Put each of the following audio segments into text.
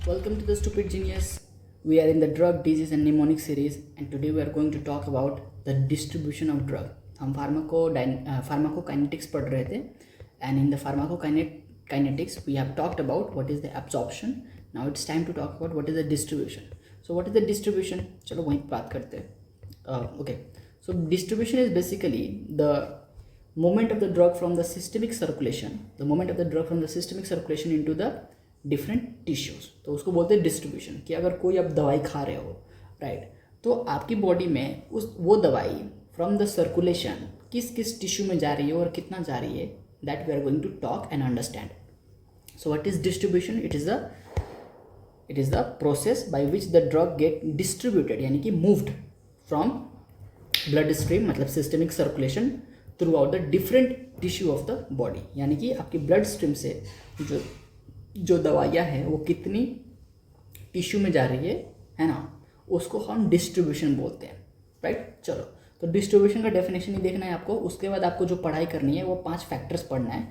Welcome to the Stupid Genius. We are in the drug, disease and mnemonic series, and today we are going to talk about the distribution of drug. हम pharmacokinetics पढ़ रहे थे, and in the pharmacokinetics we have talked about what is the absorption. Now it's time to talk about what is the distribution. So what is the distribution? चलो वहीं बात करते हैं. Okay. So distribution is basically the movement of the drug from the systemic circulation. The movement of the drug from the systemic circulation into the different tissues. तो उसको बोलते हैं distribution. कि अगर कोई आप दवाई खा रहे हो, राइट, तो आपकी बॉडी में वो दवाई फ्रॉम द सर्कुलेशन किस किस टिश्यू में जा रही है और कितना जा रही है, that we are going to talk and understand. So what is distribution? It is the process by which the drug get distributed, यानी कि मूव्ड फ्रॉम ब्लड स्ट्रीम, मतलब systemic circulation, throughout the different tissue of the body. यानी कि आपकी blood stream से जो दवाइयाँ हैं वो कितनी टिश्यू में जा रही है ना, उसको हम डिस्ट्रीब्यूशन बोलते हैं, राइट. चलो, तो डिस्ट्रीब्यूशन का डेफिनेशन ही देखना है आपको. उसके बाद आपको जो पढ़ाई करनी है वो 5 फैक्टर्स पढ़ना है.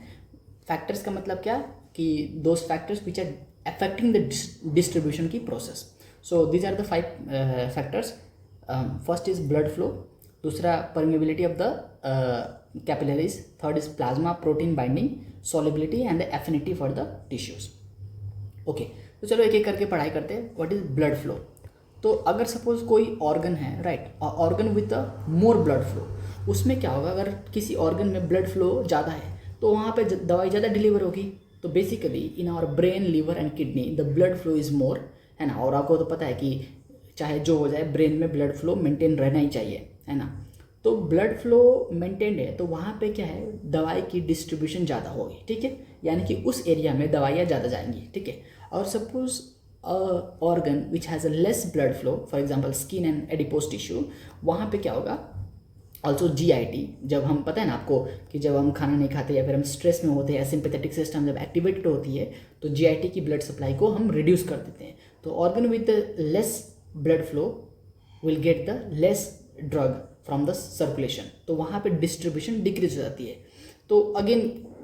फैक्टर्स का मतलब क्या कि those factors which are affecting the distribution की process. So these are the 5 factors. First is blood flow, दूसरा permeability of the capillaries, third is plasma protein binding, solubility and the affinity for the tissues. Okay, तो चलो एक एक करके पढ़ाई करते हैं. What is blood flow? तो अगर सपोज कोई ऑर्गन है, right, organ with a more blood flow, उसमें क्या होगा? अगर किसी ऑर्गन में ब्लड फ्लो ज़्यादा है तो वहाँ पे दवाई ज़्यादा डिलीवर होगी. तो basically in our brain, liver and kidney the blood flow is more, है ना. और आपको तो पता है कि चाहे जो हो जाए ब्रेन में ब्लड फ्लो मेंटेन रहना ही चाहिए, है ना. तो ब्लड फ्लो मेंटेन्ड है तो वहाँ पे क्या है, दवाई की डिस्ट्रीब्यूशन ज़्यादा होगी, ठीक है. यानी कि उस एरिया में दवाइयाँ ज़्यादा जाएंगी, ठीक है. और suppose organ which has a less blood flow, for example skin and adipose tissue, वहाँ पे क्या होगा? ऑल्सो GIT, जब हम, पता है ना आपको कि जब हम खाना नहीं खाते या फिर हम स्ट्रेस में होते हैं, सिंपैथेटिक सिस्टम जब एक्टिवेटेड होती है तो GIT की ब्लड सप्लाई को हम रिड्यूस कर देते हैं. तो organ with less blood flow will get the less drug from the circulation. तो वहाँ पे डिस्ट्रीब्यूशन डिक्रीज हो जाती है. तो अगेन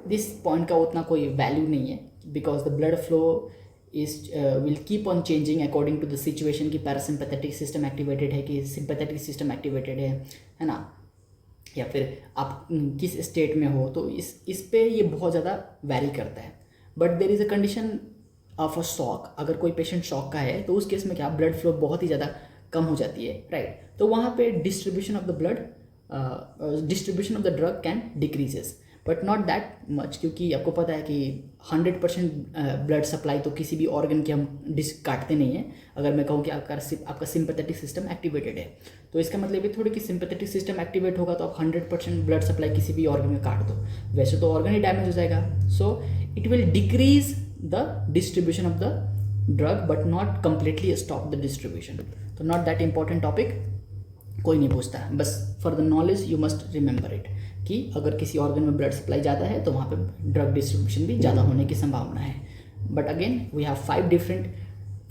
दिस पॉइंट का उतना कोई वैल्यू नहीं है, because the blood flow is will keep on changing according to the situation कि पैरासिम्पैथेटिक सिस्टम एक्टिवेटेड है कि सिंपैथेटिक सिस्टम एक्टिवेटेड है ना, या फिर आप किस स्टेट में हो. तो इस पे ये बहुत ज़्यादा वैरी करता है. But there is a condition of a shock. अगर कोई पेशेंट शॉक का है तो उस केस में क्या, ब्लड फ्लो बहुत ही ज़्यादा कम हो जाती है, राइट. तो वहाँ पे distribution of the drug can decreases, but not that much, क्योंकि आपको पता है कि 100% ब्लड सप्लाई तो किसी भी ऑर्गन की हम काटते नहीं हैं. अगर मैं कहूँ कि आपका सिंपैथेटिक सिस्टम एक्टिवेटेड है तो इसका मतलब ये थोड़ी कि सिंपैथेटिक सिस्टम एक्टिवेट होगा तो आप 100% ब्लड सप्लाई किसी भी ऑर्गन में काट दो, वैसे तो ऑर्गन ही डैमेज हो जाएगा. So it will decrease the distribution of the drug but not completely stop the distribution. तो नॉट दैट इंपॉर्टेंट टॉपिक, कोई नहीं पूछता है. बस for the knowledge you must remember it कि अगर किसी ऑर्गन में ब्लड सप्लाई ज़्यादा है तो वहाँ पे ड्रग डिस्ट्रीब्यूशन भी ज़्यादा होने की संभावना है. But again we have 5 different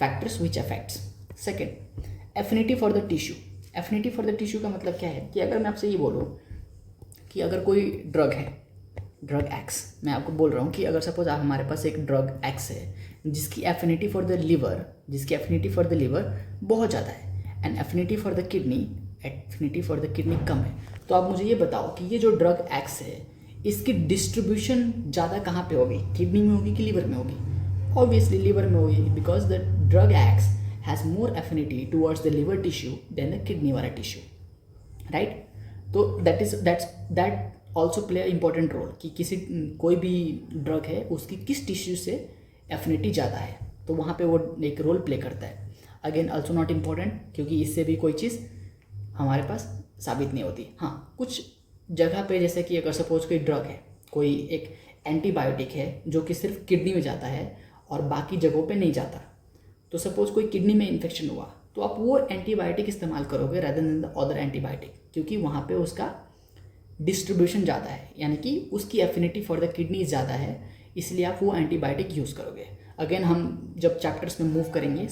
factors which affects. Second, affinity for the tissue. Affinity for the tissue का मतलब क्या है कि अगर मैं आपसे ये बोलूँ कि अगर कोई ड्रग है, ड्रग X, मैं आपको बोल रहा हूँ कि अगर सपोज हमारे पास एक ड्रग X है जिसकी एफिनिटी फॉर द लिवर बहुत ज़्यादा है and affinity for the kidney कम है, तो आप मुझे ये बताओ कि ये जो ड्रग X है इसकी डिस्ट्रीब्यूशन ज़्यादा कहाँ पे होगी, किडनी में होगी कि लिवर में होगी? ऑब्वियसली लिवर में होगी, because the drug X has more affinity towards the liver tissue than the kidney वाला टिश्यू, राइट. तो that also play a important role कि कोई भी ड्रग है उसकी किस टिश्यू से एफिनिटी ज़्यादा है, तो वहाँ पे वो एक रोल प्ले करता है. अगेन ऑल्सो नॉट इम्पॉर्टेंट, क्योंकि इससे भी कोई चीज़ हमारे पास साबित नहीं होती. हाँ, कुछ जगह पे जैसे कि अगर सपोज कोई ड्रग है, कोई एक एंटीबायोटिक है जो कि सिर्फ किडनी में जाता है और बाकी जगहों पे नहीं जाता, तो सपोज कोई किडनी में इन्फेक्शन हुआ तो आप वो एंटीबायोटिक इस्तेमाल करोगे rather than the other antibiotic, क्योंकि वहाँ पे उसका डिस्ट्रीब्यूशन ज़्यादा है, यानी कि उसकी एफिनिटी फॉर द किडनी ज़्यादा है, इसलिए आप वो एंटीबायोटिक यूज़ करोगे. अगेन हम जब चैप्टर्स में मूव करेंगे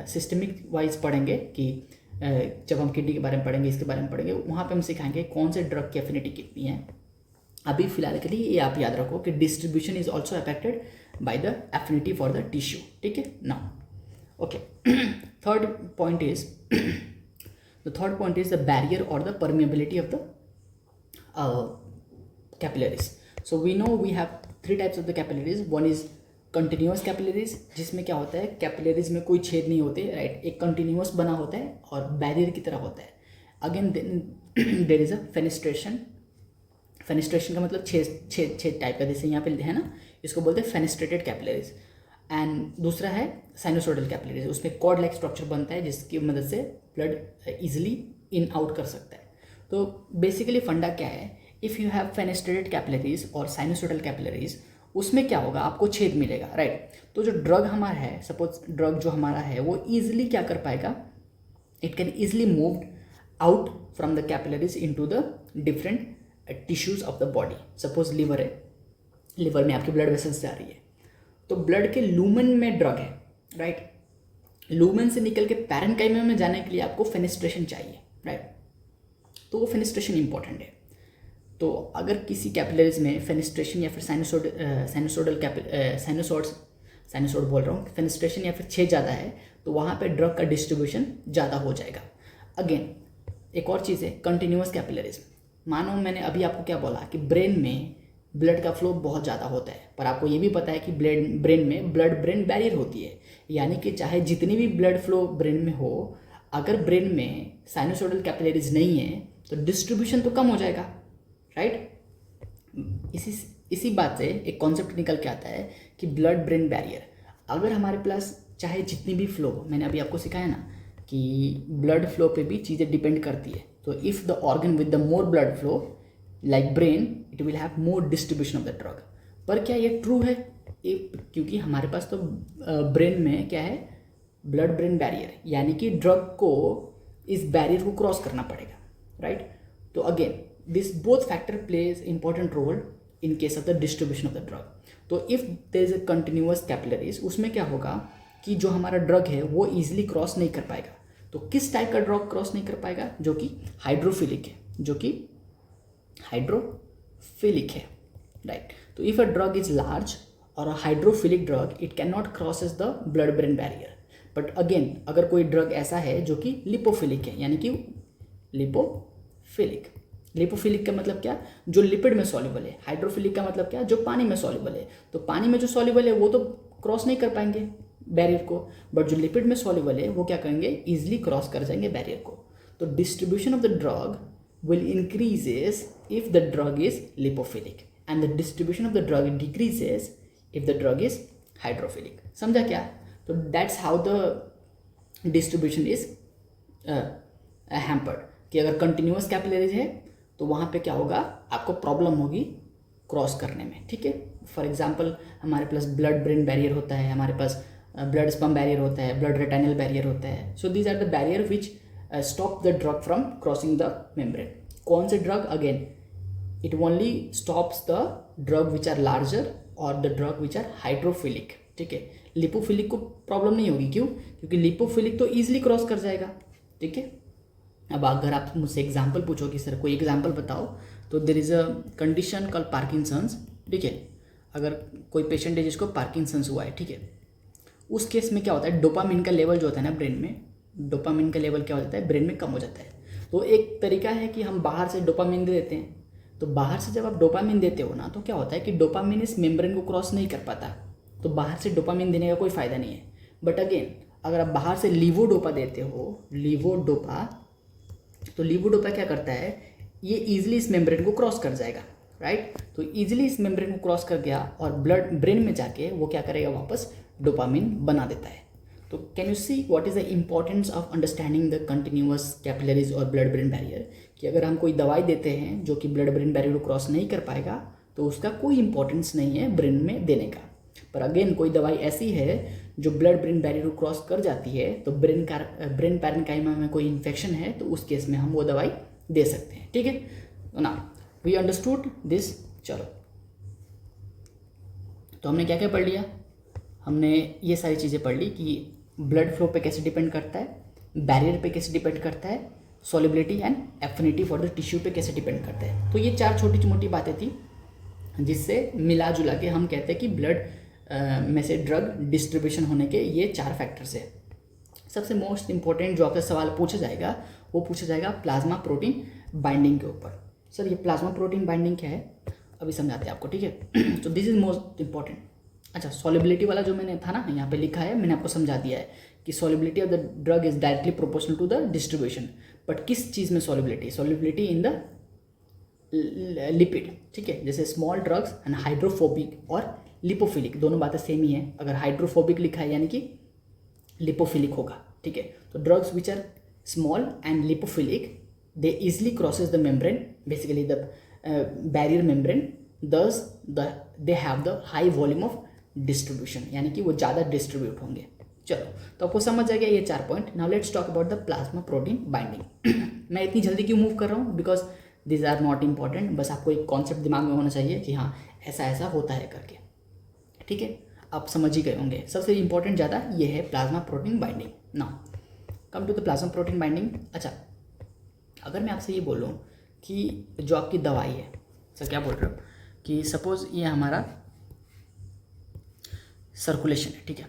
सिस्टमिक वाइज पढ़ेंगे कि जब हम किडनी के बारे में पढ़ेंगे, इसके बारे में पढ़ेंगे, वहाँ पे हम सिखाएंगे कौन से ड्रग की एफिनिटी कितनी है. अभी फिलहाल के लिए ये आप याद रखो कि distribution is also affected by the affinity for the tissue. ठीक है, now okay. Third point is the barrier और the permeability of the capillaries. So we know we have 3 types of the capillaries. One is continuous capillaries, जिसमें क्या होता है, capillaries में कोई छेद नहीं होते, राइट. एक कंटिन्यूस बना होता है और बैरियर की तरह होता है. Again there is a fenestration. Fenestration का मतलब छेद टाइप का, जैसे यहाँ पे है ना, इसको बोलते हैं फेनिस्ट्रेटेड कैपिलरीज. एंड दूसरा है साइनोसोडल कैपिलरीज. उसमें कॉर्ड लाइक स्ट्रक्चर बनता है जिसकी मदद से ब्लड इजिली इन आउट कर सकता है. तो बेसिकली फंडा क्या है, इफ़ यू हैव फेनिस्ट्रेटेड कैपिलरीज और साइनोसोडल कैपिलरीज, उसमें क्या होगा, आपको छेद मिलेगा, राइट. तो जो ड्रग हमारा है, सपोज ड्रग जो हमारा है वो ईजिली क्या कर पाएगा, it can easily move out from the capillaries into the different tissues of the body. Suppose liver है, लिवर में आपकी ब्लड वेसल्स जा रही है, तो ब्लड के लूमेन में ड्रग है, राइट. लूमेन से निकल के पैरेन्काइमा में जाने के लिए आपको फेनिस्ट्रेशन चाहिए, राइट. तो वो फेनिस्ट्रेशन इंपॉर्टेंट है. तो अगर किसी कैपिलरीज में फेनिस्ट्रेशन या फिर साइनोसोड बोल रहा हूँ, फेनिस्ट्रेशन या फिर छेद ज़्यादा है, तो वहाँ पे ड्रग का डिस्ट्रीब्यूशन ज़्यादा हो जाएगा. अगेन एक और चीज़ है कंटिन्यूस कैपिलरीज. मानो मैंने अभी आपको क्या बोला कि ब्रेन में ब्लड का फ्लो बहुत ज़्यादा होता है, पर आपको ये भी पता है कि ब्रेन में ब्लड ब्रेन बैरियर होती है. यानी कि चाहे जितनी भी ब्लड फ्लो ब्रेन में हो, अगर ब्रेन में साइनोसोडल कैपिलरीज नहीं है तो डिस्ट्रीब्यूशन तो कम हो जाएगा, राइट. इसी बात से एक कॉन्सेप्ट निकल के आता है कि ब्लड ब्रेन बैरियर. अगर हमारे पास चाहे जितनी भी फ्लो, मैंने अभी आपको सिखाया ना कि ब्लड फ्लो पे भी चीज़ें डिपेंड करती है. तो if the organ with the more blood flow like brain, it will have more distribution of the drug. पर क्या ये ट्रू है, क्योंकि हमारे पास तो ब्रेन में क्या है, ब्लड ब्रेन बैरियर, यानी कि ड्रग को इस बैरियर को क्रॉस करना पड़ेगा, राइट. तो again this both factor plays important role in case of the distribution of the drug. तो if there is a continuous capillaries, उसमें क्या होगा कि जो हमारा ड्रग है वो ईजिली क्रॉस नहीं कर पाएगा. तो किस टाइप का ड्रग क्रॉस नहीं कर पाएगा, जो कि हाइड्रोफिलिक है, राइट. तो if a drug is large और a hydrophilic drug, it can not crosses the blood brain barrier. But again अगर कोई ड्रग ऐसा है जो कि लिपोफिलिक है, यानी कि लिपोफिलिक का मतलब क्या, जो लिपिड में सॉल्युबल है. हाइड्रोफिलिक का मतलब क्या, जो पानी में सॉल्युबल है. तो पानी में जो सॉल्युबल है वो तो क्रॉस नहीं कर पाएंगे बैरियर को, बट जो लिपिड में सॉल्युबल है वो क्या करेंगे, इजिली क्रॉस कर जाएंगे बैरियर को. तो distribution of the drug will increases if the drug is lipophilic and the distribution of the drug decreases if the drug is hydrophilic. समझा क्या. तो that's how the distribution is hampered. कि अगर continuous capillaries है तो वहाँ पे क्या होगा, आपको प्रॉब्लम होगी क्रॉस करने में, ठीक है. फॉर एग्जांपल हमारे पास ब्लड ब्रेन बैरियर होता है, हमारे पास ब्लड स्पम बैरियर होता है, ब्लड रेटाइनल बैरियर होता है. So these are the barrier which stop the drug from crossing the membrane. कौन से drug, again it only stops the drug which are larger और the drug which are hydrophilic, ठीक है. Lipophilic को problem नहीं होगी, क्यों, क्योंकि लिपोफिलिक तो ईजिली क्रॉस कर जाएगा, ठीक है. अब अगर आप मुझसे एग्जाम्पल पूछो कि सर कोई एग्जाम्पल बताओ, तो there is a condition call Parkinson's, ठीक है. अगर कोई पेशेंट है जिसको पार्किंसंस हुआ है, ठीक है, उस केस में क्या होता है, डोपामिन का लेवल जो होता है ना ब्रेन में, डोपामिन का लेवल क्या हो जाता है, ब्रेन में कम हो जाता है. तो एक तरीका है कि हम बाहर से डोपामिन दे देते हैं. तो बाहर से जब आप डोपामिन देते हो ना, तो क्या होता है कि डोपामिन इस मेम्ब्रेन को क्रॉस नहीं कर पाता. तो बाहर से डोपामिन देने का कोई फ़ायदा नहीं है. बट अगेन अगर आप बाहर से लीवोडोपा देते हो, तो लीवोडोपा क्या करता है, ये ईजिली इस मेम्ब्रेन को क्रॉस कर जाएगा, राइट. तो ईजिली इस मेम्ब्रेन को क्रॉस कर गया और ब्लड ब्रेन में जाके वो क्या करेगा, वापस डोपामिन बना देता है. तो can you see what is the importance of understanding the continuous capillaries और ब्लड ब्रेन बैरियर. कि अगर हम कोई दवाई देते हैं जो कि ब्लड ब्रेन बैरियर को क्रॉस नहीं कर पाएगा, तो उसका कोई इंपॉर्टेंस नहीं है ब्रेन में देने का. पर अगेन कोई दवाई ऐसी है जो ब्लड ब्रेन बैरियर को क्रॉस कर जाती है, तो ब्रेन पैरेन्काइमा में कोई इन्फेक्शन है, तो उस केस में हम वो दवाई दे सकते हैं, ठीक है. ना वी अंडरस्टूड दिस. चलो, तो हमने क्या क्या पढ़ लिया, हमने ये सारी चीज़ें पढ़ ली कि ब्लड फ्लो पे कैसे डिपेंड करता है, बैरियर पे कैसे डिपेंड करता है, solubility and affinity for the tissue पे कैसे डिपेंड करता है. तो ये 4 छोटी मोटी बातें थी जिससे मिला जुला के हम कहते हैं कि ब्लड में से ड्रग डिस्ट्रीब्यूशन होने के ये 4 फैक्टर्स है। सबसे मोस्ट इंपॉर्टेंट जो आपसे सवाल पूछा जाएगा वो पूछा जाएगा प्लाज्मा प्रोटीन बाइंडिंग के ऊपर। सर ये प्लाज्मा प्रोटीन बाइंडिंग क्या है अभी समझाते हैं आपको, ठीक है। तो दिस इज मोस्ट इंपॉर्टेंट। अच्छा, सॉलिबिलिटी वाला जो मैंने था ना यहाँ पे लिखा है, मैंने आपको समझा दिया है कि solubility of the drug is directly proportional to the distribution. But किस चीज़ में solubility? Solubility in the lipid, ठीक है। जैसे स्मॉल ड्रग्स एंड हाइड्रोफोबिक और लिपोफिलिक, दोनों बातें सेम ही है। अगर हाइड्रोफोबिक लिखा है यानी कि लिपोफिलिक होगा, ठीक है। तो drugs which are small and lipophilic they easily crosses the membrane, basically the barrier membrane, thus they have the high volume of distribution, यानी कि वो ज़्यादा डिस्ट्रीब्यूट होंगे। चलो, तो आपको समझ आ गया ये 4 point. Now let's talk about the plasma protein binding. मैं इतनी जल्दी क्यों मूव कर रहा हूँ? Because this are not important, बस आपको एक कॉन्सेप्ट दिमाग में होना चाहिए कि हाँ ऐसा ऐसा होता है करके, ठीक है। आप समझ ही गए होंगे। सबसे इंपॉर्टेंट ज़्यादा ये है plasma protein binding. Now come to the plasma protein binding. अच्छा, अगर मैं आपसे ये बोलूँ कि जो आपकी दवाई है, सर क्या बोल रहे हो कि सपोज़ ये हमारा सर्कुलेशन है, ठीक है।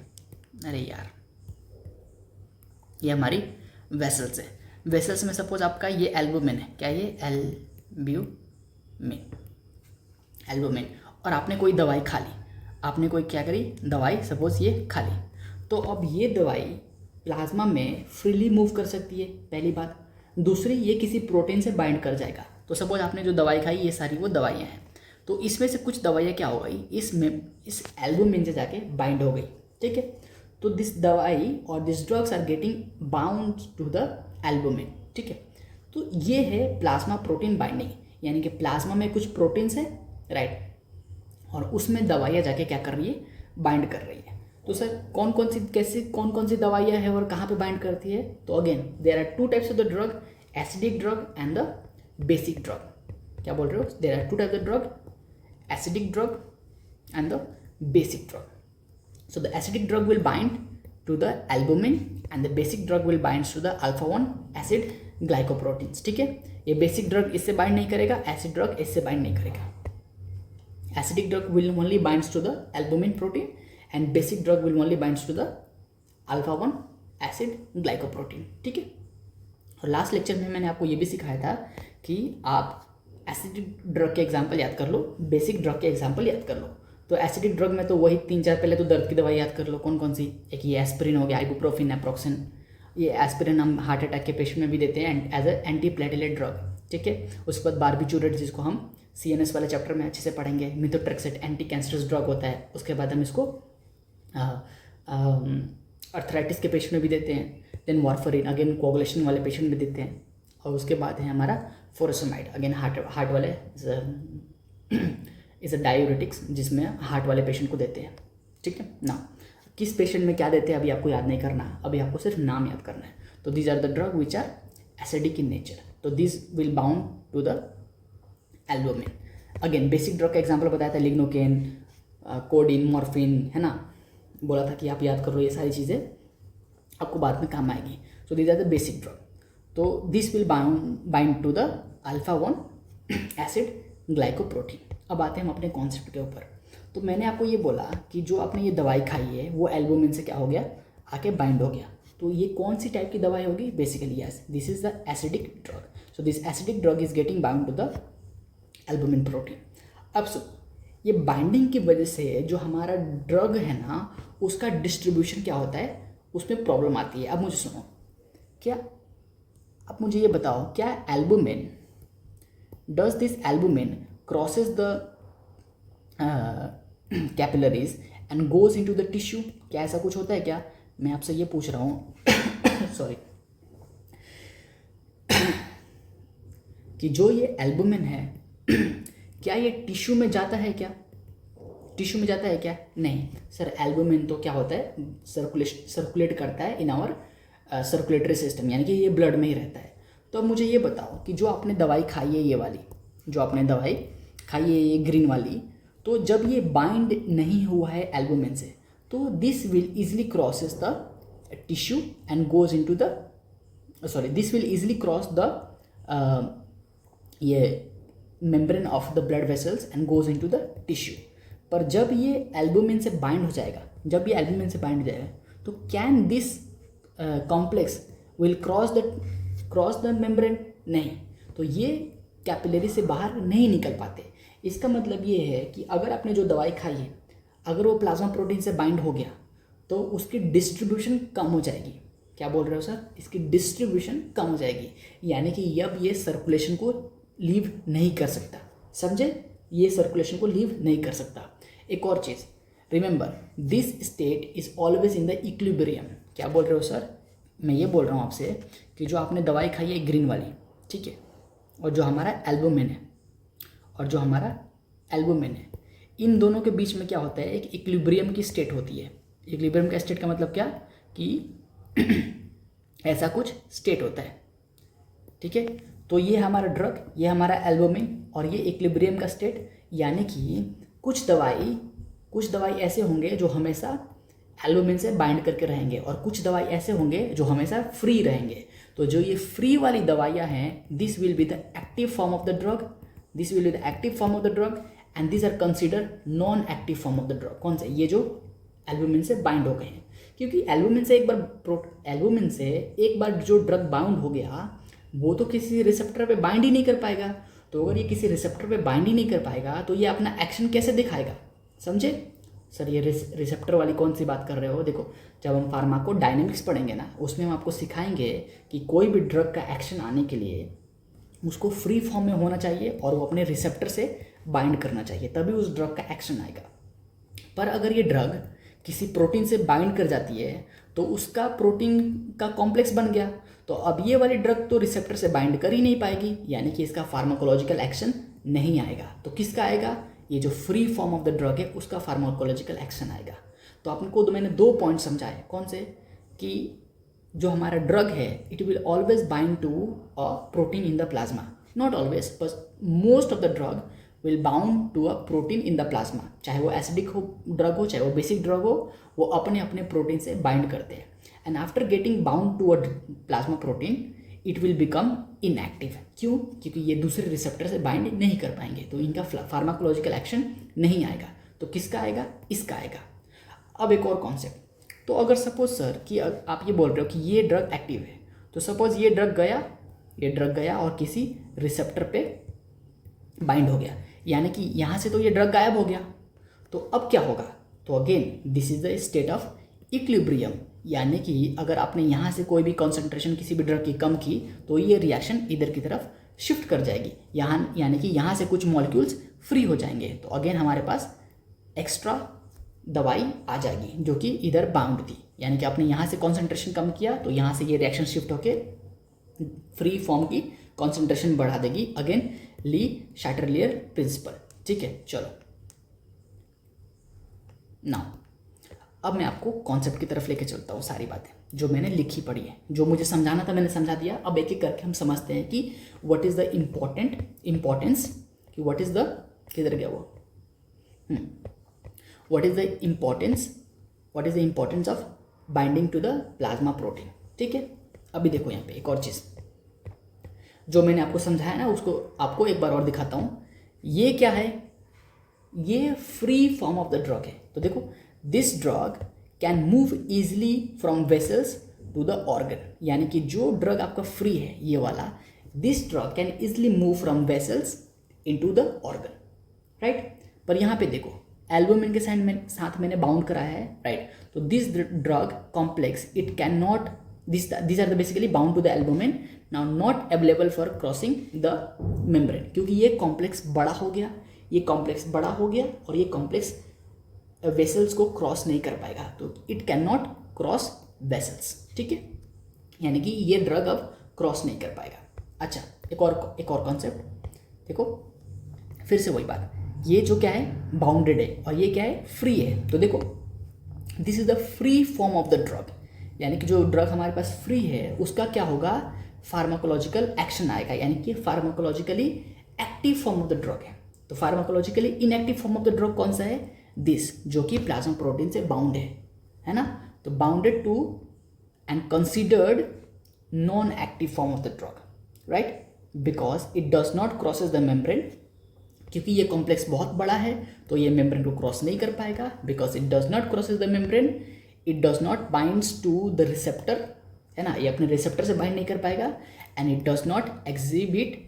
अरे यार, ये हमारी वेसल्स है। वेसल्स में सपोज आपका ये एल्बुमिन है, क्या ये एल्बुमिन, और आपने कोई दवाई खा ली, आपने कोई क्या करी दवाई, सपोज ये खा ली, तो अब ये दवाई प्लाज्मा में फ्रीली मूव कर सकती है, पहली बात। दूसरी, ये किसी प्रोटीन से बाइंड कर जाएगा। तो सपोज आपने जो दवाई खाई, ये सारी वो दवाइयाँ हैं, तो इसमें से कुछ दवाइयाँ क्या हो गई, इस एल्बुमिन से जाके बाइंड हो गई, ठीक है। तो दिस दवाई और this drugs are getting bound to the albumin, ठीक है। तो ये है प्लाज्मा प्रोटीन बाइंडिंग, यानी कि प्लाज्मा में कुछ प्रोटीन्स है, राइट, और उसमें दवाइयाँ जाके क्या कर रही है, बाइंड कर रही है। तो सर कौन कौन सी दवाइयाँ है और कहाँ पे बाइंड करती है? तो again there are 2 types of the drug, acidic drug and the basic drug. क्या बोल रहे हो? There are 2 types of drug, acidic drug and the basic drug. So the acidic drug will bind to the albumin and the basic drug will bind to the alpha 1 acid glycoproteins, ठीक है। ये basic drug इससे bind नहीं करेगा, acid drug इससे bind नहीं करेगा। Acidic drug will only binds to the albumin protein and basic drug will only binds to the alpha 1 acid glycoprotein, ठीक है। और लास्ट लेक्चर में मैंने आपको ये भी सिखाया था कि आप एसिडिक ड्रग के एग्जाम्पल याद कर लो, बेसिक ड्रग के एग्जाम्पल याद कर लो। तो एसिडिक ड्रग में तो वही 3-4 पहले तो दर्द की दवाई याद कर लो, कौन कौन सी। एक ये एस्पिरिन हो गया, आइबुप्रोफिन, नेप्रोक्सिन। ये एस्पिरिन हम हार्ट अटैक के पेशेंट में भी देते हैं as a anti platelet drug, ठीक है। उसके बाद बारबिटूरेट, जिसको हम CNS वाले चैप्टर में अच्छे से पढ़ेंगे। मिथोट्रेक्सेट एंटी कैंसरस ड्रग होता है। उसके बाद हम इसको अर्थराइटिस के पेशेंट में भी देते हैं। देन वारफरिन, अगेन कोगुलेशन वाले पेशेंट में देते हैं। और उसके बाद है हमारा फोरोसमाइड, अगेन हार्ट वाले इज़ अ डायूरेटिक्स, जिसमें हार्ट वाले पेशेंट को देते हैं, ठीक है ना। किस पेशेंट में क्या देते हैं अभी आपको याद नहीं करना, अभी आपको सिर्फ नाम याद करना है। तो these are the drug which are acidic in nature, तो this will bound to the albumin. Again basic drug का एग्जांपल बताया था, लिग्नोकेन, कोडिन, मॉर्फिन, है ना। बोला था कि आप याद करो, ये सारी चीज़ें आपको बाद में काम आएगी। So these are the basic drug. तो this will bind to the alpha 1 acid glycoprotein. अब आते हैं हम अपने कॉन्सेप्ट के ऊपर। तो मैंने आपको ये बोला कि जो आपने ये दवाई खाई है वो एल्बुमिन से क्या हो गया, आके बाइंड हो गया। तो ये कौन सी टाइप की दवाई होगी? Basically yes, this is the acidic drug. So this acidic drug is getting bound to the albumin protein. अब ये बाइंडिंग की वजह से जो हमारा ड्रग है ना, उसका डिस्ट्रीब्यूशन क्या होता है, उसमें प्रॉब्लम आती है। अब मुझे सुनो, क्या अब मुझे ये बताओ, क्या albumin, does this albumin crosses the capillaries and goes into the tissue? क्या ऐसा कुछ होता है क्या? मैं आपसे ये पूछ रहा हूँ सॉरी, कि जो ये एल्बुमिन है क्या ये टिश्यू में जाता है क्या? टिश्यू में जाता है क्या? नहीं सर, एल्बुमिन तो क्या होता है, सर्कुलेट करता है इन आवर सर्कुलेटरी सिस्टम, यानी कि ये ब्लड में ही रहता है। तो अब मुझे ये बताओ कि जो आपने दवाई खाई है, ये वाली जो आपने दवाई खाई है, ये ग्रीन वाली, तो जब ये बाइंड नहीं हुआ है एल्बुमिन से, तो this will easily crosses the tissue and goes into the this will easily cross the ये membrane of the blood vessels and goes into the tissue. पर जब ये एल्बुमिन से बाइंड हो जाएगा, जब ये एल्बुमिन से बाइंड हो जाएगा, तो can this complex will cross the membrane? नहीं, तो ये कैपिलरी से बाहर नहीं निकल पाते। इसका मतलब ये है कि अगर आपने जो दवाई खाई है, अगर वो प्लाज्मा प्रोटीन से बाइंड हो गया तो उसकी डिस्ट्रीब्यूशन कम हो जाएगी। क्या बोल रहे हो सर? इसकी डिस्ट्रीब्यूशन कम हो जाएगी, यानी कि अब ये सर्कुलेशन को लीव नहीं कर सकता। समझे? ये सर्कुलेशन को लीव नहीं कर सकता। एक और चीज़, remember this state is always in the equilibrium. क्या बोल रहे हो सर? मैं ये बोल रहा हूँ आपसे कि जो आपने दवाई खाई है ग्रीन वाली, ठीक है, और जो हमारा एल्बुमिन है, इन दोनों के बीच में क्या होता है? एक इक्विलिब्रियम की स्टेट होती है। इक्विलिब्रियम का स्टेट का मतलब क्या? कि ऐसा कुछ स्टेट होता है, ठीक है। तो ये हमारा ड्रग, ये हमारा एल्बुमिन और ये इक्विलिब्रियम का स्टेट, यानी कि कुछ दवाई ऐसे होंगे जो हमेशा एल्बुमिन से बाइंड करके रहेंगे और कुछ दवाई ऐसे होंगे जो हमेशा फ्री रहेंगे। तो जो ये फ्री वाली दवाइयाँ हैं, this will be the active form of the drug, and this are consider non active form of the drug. कौन से? ये जो एल्बुमिन से बाइंड हो गए हैं, क्योंकि एल्बुमिन से एक बार जो ड्रग बाउंड हो गया वो तो किसी रिसेप्टर पे बाइंड ही नहीं कर पाएगा। तो अगर ये किसी रिसेप्टर पे बाइंड ही नहीं कर पाएगा तो ये अपना एक्शन कैसे दिखाएगा? समझे? सर ये रिसेप्टर वाली कौन सी बात कर रहे हो? देखो, जब हम फार्माकोडायनेमिक्स पढ़ेंगे ना, उसमें हम आपको सिखाएंगे कि कोई भी ड्रग का एक्शन आने के लिए उसको फ्री फॉर्म में होना चाहिए और वो अपने रिसेप्टर से बाइंड करना चाहिए, तभी उस ड्रग का एक्शन आएगा। पर अगर ये ड्रग किसी प्रोटीन से बाइंड कर जाती है तो उसका प्रोटीन का कॉम्प्लेक्स बन गया, तो अब ये वाली ड्रग तो रिसेप्टर से बाइंड कर ही नहीं पाएगी, यानी कि इसका फार्माकोलॉजिकल एक्शन नहीं आएगा। तो किसका आएगा? ये जो free form of the drug है उसका फार्माकोलॉजिकल एक्शन आएगा। तो आपको तो मैंने 2 पॉइंट समझाए। कौन से? कि जो हमारा ड्रग है it will always bind to a protein in the plasma, not always but most of the drug will bound to a protein in the plasma. चाहे वो एसिडिक ड्रग हो, चाहे वो बेसिक ड्रग हो, वो अपने अपने प्रोटीन से बाइंड करते हैं। And after getting bound to a plasma protein it will become inactive. क्यों? क्योंकि ये दूसरे रिसेप्टर से बाइंड नहीं कर पाएंगे, तो इनका फार्माकोलॉजिकल एक्शन नहीं आएगा। तो किसका आएगा? इसका आएगा। अब एक और कॉन्सेप्ट, तो अगर सपोज सर कि आप ये बोल रहे हो कि ये ड्रग एक्टिव है, तो सपोज ये ड्रग गया और किसी रिसेप्टर पे बाइंड हो गया, यानी कि यहाँ से तो ये ड्रग गायब हो गया। तो अब क्या होगा? तो again this is the state of equilibrium, यानी कि अगर आपने यहाँ से कोई भी कॉन्सेंट्रेशन किसी भी ड्रग की कम की तो ये रिएक्शन इधर की तरफ शिफ्ट कर जाएगी, यहाँ यानी कि यहाँ से कुछ मॉलिक्यूल्स फ्री हो जाएंगे। तो अगेन हमारे पास एक्स्ट्रा दवाई आ जाएगी जो कि इधर बाउंड थी, यानी कि आपने यहाँ से कॉन्सेंट्रेशन कम किया तो यहाँ से ये रिएक्शन शिफ्ट होके फ्री फॉर्म की कॉन्सेंट्रेशन बढ़ा देगी। अगेन ली शैटरलियर प्रिंसिपल, ठीक है। चलो नाउ अब मैं आपको कॉन्सेप्ट की तरफ लेके चलता हूँ। सारी बातें जो मैंने लिखी पढ़ी है, जो मुझे समझाना था मैंने समझा दिया। अब एक एक करके हम समझते हैं कि व्हाट इज़ द इम्पोर्टेंस, कि व्हाट इज़ द, किधर गया वो, what is the importance of binding to the plasma protein, ठीक है। अभी देखो यहाँ पे एक और चीज़ जो मैंने आपको समझाया ना, उसको आपको एक बार और दिखाता हूँ। ये क्या है? ये free form of the drug है। तो देखो, this drug can move easily from vessels to the organ, यानी कि जो ड्रग आपका फ्री है ये वाला, this drug can easily move from vessels into the organ, right. पर यहाँ पे देखो, एल्बुमिन के साथ मैंने बाउंड कराया है, राइट। तो this drug complex it can not, these are the basically bound to the albumin, now not available for crossing the membrane, क्योंकि ये कॉम्प्लेक्स बड़ा हो गया, और ये कॉम्प्लेक्स वेसल्स को क्रॉस नहीं कर पाएगा, तो it can not cross vessels, ठीक है। यानी कि ये ड्रग अब क्रॉस नहीं कर पाएगा। अच्छा, एक और कॉन्सेप्ट देखो, फिर से वही बात, ये जो क्या है बाउंडेड है और ये क्या है फ्री है। तो देखो, this is the free form of the drug, यानी कि जो ड्रग हमारे पास फ्री है उसका क्या होगा? फार्माकोलॉजिकल एक्शन आएगा, यानी कि pharmacologically active form of the drug है। तो pharmacologically inactive form of the drug कौन सा है? दिस, जो कि प्लाज्मा प्रोटीन से बाउंड है ना। तो bounded to and considered non active form of the drug, right, because it does not crosses the membrane क्योंकि ये कॉम्प्लेक्स बहुत बड़ा है तो ये मेम्ब्रेन को क्रॉस नहीं कर पाएगा, because it does not crosses the membrane, it does not binds to the receptor, है ना, ये अपने रिसेप्टर से बाइंड नहीं कर पाएगा, and it does not exhibit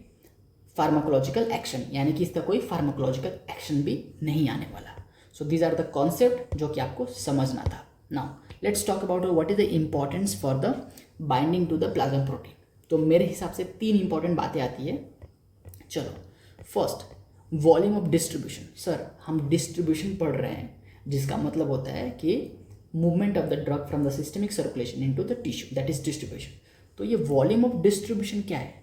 pharmacological action, यानी कि इसका कोई फार्माकोलॉजिकल एक्शन भी नहीं आने वाला। So these are the concept जो कि आपको समझना था। Now let's talk about what is the importance for the binding to the plasma protein. तो मेरे हिसाब से 3 इंपॉर्टेंट बातें आती है। चलो, first volume of distribution. Sir हम डिस्ट्रीब्यूशन पढ़ रहे हैं, जिसका मतलब होता है कि movement of the drug from the systemic circulation into the tissue, that is distribution. तो ये वॉल्यूम ऑफ डिस्ट्रीब्यूशन क्या है,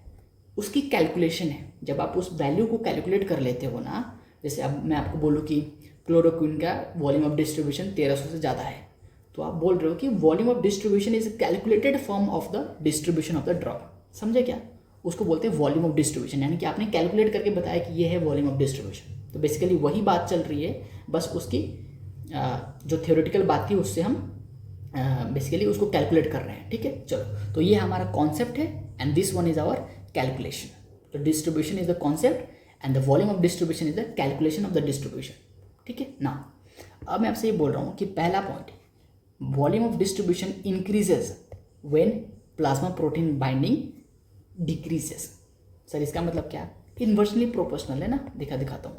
उसकी कैलकुलेशन है। जब आप उस वैल्यू को कैलकुलेट कर लेते हो ना, जैसे अब मैं आपको बोलूँ कि क्लोरोक्विन का वॉल्यूम ऑफ डिस्ट्रीब्यूशन 1300 से ज़्यादा है, तो आप बोल रहे हो कि volume of distribution is calculated form of the distribution of the drug. समझे क्या? उसको बोलते हैं वॉल्यूम ऑफ डिस्ट्रीब्यूशन, यानी कि आपने कैलकुलेट करके बताया कि ये है वॉल्यूम ऑफ डिस्ट्रीब्यूशन। तो बेसिकली वही बात चल रही है, बस उसकी जो थ्योरेटिकल बात थी उससे हम बेसिकली उसको कैलकुलेट कर रहे हैं। ठीक है, चलो, तो ये हमारा कॉन्सेप्ट है and this one is our calculation. तो distribution is the concept and the volume of distribution is the calculation of the distribution. ठीक है ना, अब मैं आपसे ये बोल रहा हूँ कि पहला point, volume of distribution increases when plasma protein binding decreases. Sir इसका मतलब क्या? इन्वर्सली प्रोपोर्शनल है ना, दिखाता हूँ।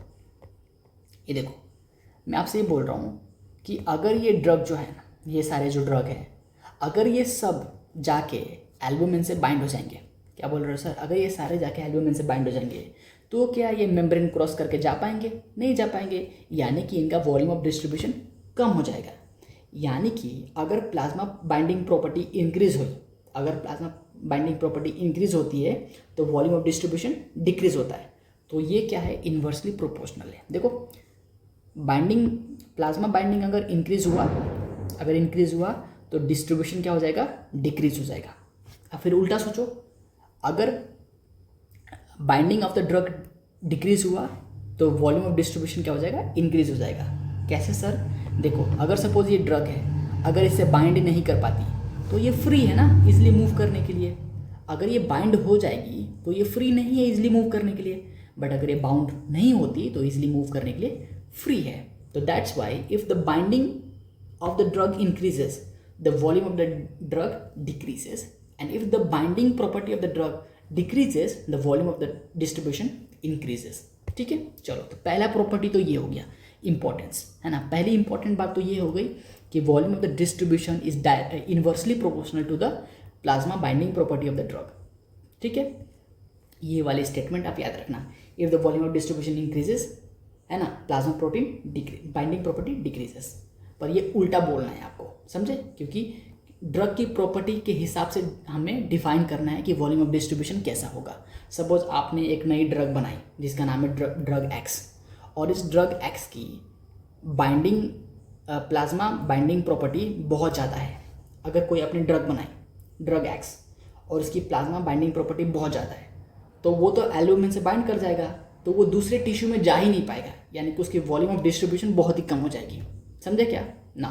ये देखो, मैं आपसे ये बोल रहा हूँ कि अगर ये ड्रग जो है ना, ये सारे जो ड्रग हैं, अगर ये सब जाके एल्बुमिन से बाइंड हो जाएंगे, क्या बोल रहे हो सर? अगर ये सारे जाके एल्बुमिन से बाइंड हो जाएंगे तो क्या ये मेम्ब्रेन क्रॉस करके जा पाएंगे? नहीं जा पाएंगे, यानी कि इनका वॉल्यूम ऑफ डिस्ट्रीब्यूशन कम हो जाएगा। यानी कि अगर प्लाज्मा बाइंडिंग प्रॉपर्टी इंक्रीज हुई, अगर प्लाज्मा बाइंडिंग प्रॉपर्टी इंक्रीज होती है तो वॉल्यूम ऑफ डिस्ट्रीब्यूशन डिक्रीज होता है। तो ये क्या है? इन्वर्सली प्रोपोर्शनल है। देखो, बाइंडिंग, प्लाज्मा बाइंडिंग अगर इंक्रीज हुआ तो डिस्ट्रीब्यूशन क्या हो जाएगा? डिक्रीज हो जाएगा। अब फिर उल्टा सोचो, अगर binding of the drug decrease हुआ तो वॉल्यूम ऑफ डिस्ट्रीब्यूशन क्या हो जाएगा? इंक्रीज हो जाएगा। कैसे सर? देखो, अगर सपोज ये ड्रग है, अगर इससे बाइंड नहीं कर पाती तो ये फ्री है ना इजिली मूव करने के लिए। अगर ये बाइंड हो जाएगी तो ये फ्री नहीं है इजिली मूव करने के लिए, बट अगर ये बाउंड नहीं होती तो इजिली मूव करने के लिए फ्री है। तो that's why if the binding of the drug increases, the volume of the drug decreases, and if the binding property of the drug decreases, the volume of the distribution increases। ठीक है, चलो, तो पहला property तो ये हो गया, importance, है ना। पहली इंपॉर्टेंट बात तो ये हो गई कि volume of the distribution is inversely proportional to the plasma binding property of the drug. ठीक है, ये वाली स्टेटमेंट आप याद रखना। If the volume of distribution increases, है ना, plasma protein binding property decreases. पर ये उल्टा बोलना है आपको, समझे? क्योंकि ड्रग की प्रॉपर्टी के हिसाब से हमें डिफाइन करना है कि वॉल्यूम ऑफ डिस्ट्रीब्यूशन कैसा होगा। सपोज आपने एक नई ड्रग बनाई जिसका नाम है ड्रग एक्स, और इस ड्रग एक्स की बाइंडिंग प्लाज्मा बाइंडिंग प्रॉपर्टी बहुत ज़्यादा है। अगर कोई आपने ड्रग बनाई ड्रग एक्स और इसकी प्लाज्मा बाइंडिंग प्रॉपर्टी बहुत ज़्यादा है, तो वो तो एल्बुमिन से बाइंड कर जाएगा, तो वो दूसरे टिश्यू में जा ही नहीं पाएगा, यानी कि उसकी वॉल्यूम ऑफ डिस्ट्रीब्यूशन बहुत ही कम हो जाएगी। समझे क्या ना?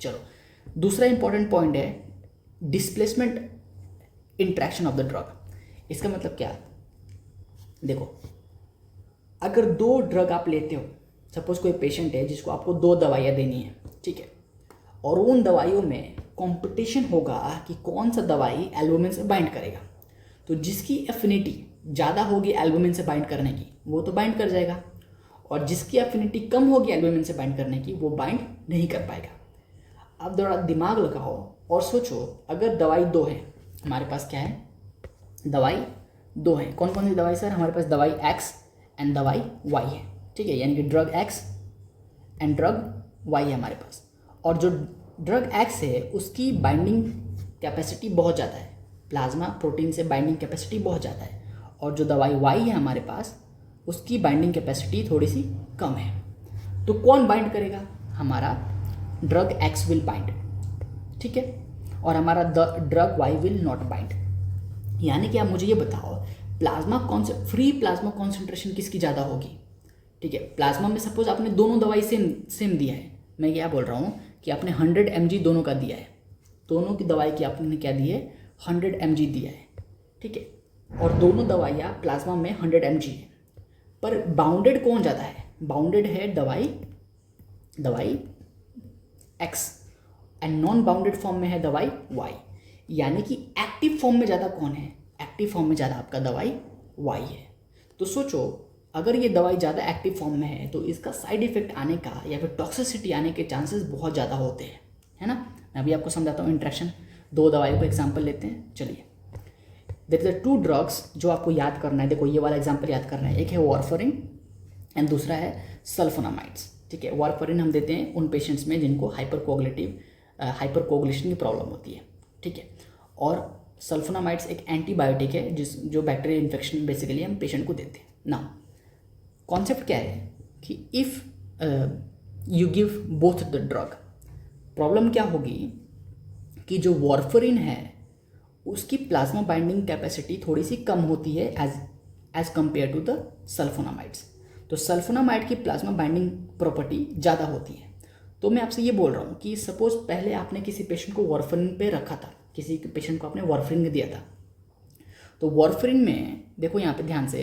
चलो, दूसरा इंपॉर्टेंट पॉइंट है displacement interaction of the drug. इसका मतलब क्या? देखो, अगर 2 ड्रग आप लेते हो, सपोज कोई पेशेंट है जिसको आपको 2 दवाइयाँ देनी है, ठीक है, और उन दवाइयों में कंपटीशन होगा कि कौन सा दवाई एल्बुमिन से बाइंड करेगा। तो जिसकी एफिनिटी ज़्यादा होगी एल्बुमिन से बाइंड करने की वो तो बाइंड कर जाएगा, और जिसकी एफिनिटी कम होगी एल्बुमिन से बाइंड करने की वो बाइंड नहीं कर पाएगा। अब थोड़ा दिमाग लगाओ और सोचो, अगर दवाई 2 है हमारे पास, क्या है? दवाई 2 है। कौन कौन सी दवाई सर? हमारे पास दवाई एक्स एंड दवाई वाई है, ठीक है, यानी कि drug X and drug Y है हमारे पास। और जो ड्रग एक्स है उसकी बाइंडिंग कैपेसिटी बहुत ज़्यादा है, प्लाज्मा प्रोटीन से बाइंडिंग कैपेसिटी बहुत ज़्यादा है, और जो दवाई वाई है हमारे पास उसकी बाइंडिंग कैपेसिटी थोड़ी सी कम है। तो कौन बाइंड करेगा? हमारा ड्रग एक्स विल बाइंड, ठीक है, और हमारा drug Y will not bind. यानी कि आप मुझे ये बताओ, फ्री प्लाज्मा कॉन्सेंट्रेशन किसकी ज़्यादा होगी? ठीक है, प्लाज्मा में सपोज आपने दोनों दवाई सेम दिया है, मैं क्या बोल रहा हूँ कि आपने 100 mg दोनों का दिया है, दोनों की दवाई की आपने क्या दी है? 100 mg दिया है, ठीक है, और दोनों दवाइयाँ प्लाज्मा में 100 mg है, पर बाउंडेड कौन ज़्यादा है? बाउंडेड है दवाई X and non bounded form में है दवाई Y। यानी कि एक्टिव फॉर्म में ज़्यादा कौन है? एक्टिव फॉर्म में ज़्यादा आपका दवाई Y है। तो सोचो, अगर ये दवाई ज़्यादा एक्टिव फॉर्म में है तो इसका साइड इफेक्ट आने का या फिर टॉक्सिसिटी आने के चांसेस बहुत ज़्यादा होते हैं, है ना। मैं अभी आपको समझाता हूँ इंट्रैक्शन। 2 दवाइयों को एग्जाम्पल लेते हैं, चलिए। देयर इज 2 ड्रग्स जो आपको याद करना है। देखो, ये वाला एग्जाम्पल याद करना है। एक है वारफरिन एंड दूसरा है सल्फोनामाइड्स। ठीक है, वारफरिन हम देते हैं उन पेशेंट्स में जिनको हाइपरकोगुलेशन की प्रॉब्लम होती है। ठीक है, और सल्फोनामाइड्स एक एंटीबायोटिक है जो बैक्टीरियल इन्फेक्शन बेसिकली हम पेशेंट को देते हैं। नाउ कॉन्सेप्ट क्या है कि if you give both the drug, problem क्या होगी कि जो वारफरिन है उसकी प्लाज्मा बाइंडिंग कैपेसिटी थोड़ी सी कम होती है as compare to the sulphonamides. तो सल्फोनामाइड की प्लाज्मा बाइंडिंग प्रॉपर्टी ज़्यादा होती है। तो मैं आपसे ये बोल रहा हूँ कि सपोज पहले आपने किसी पेशेंट को वारफरिन पे रखा था, किसी पेशेंट को आपने वारफरिन दिया था, तो वारफरिन में देखो यहाँ पे ध्यान से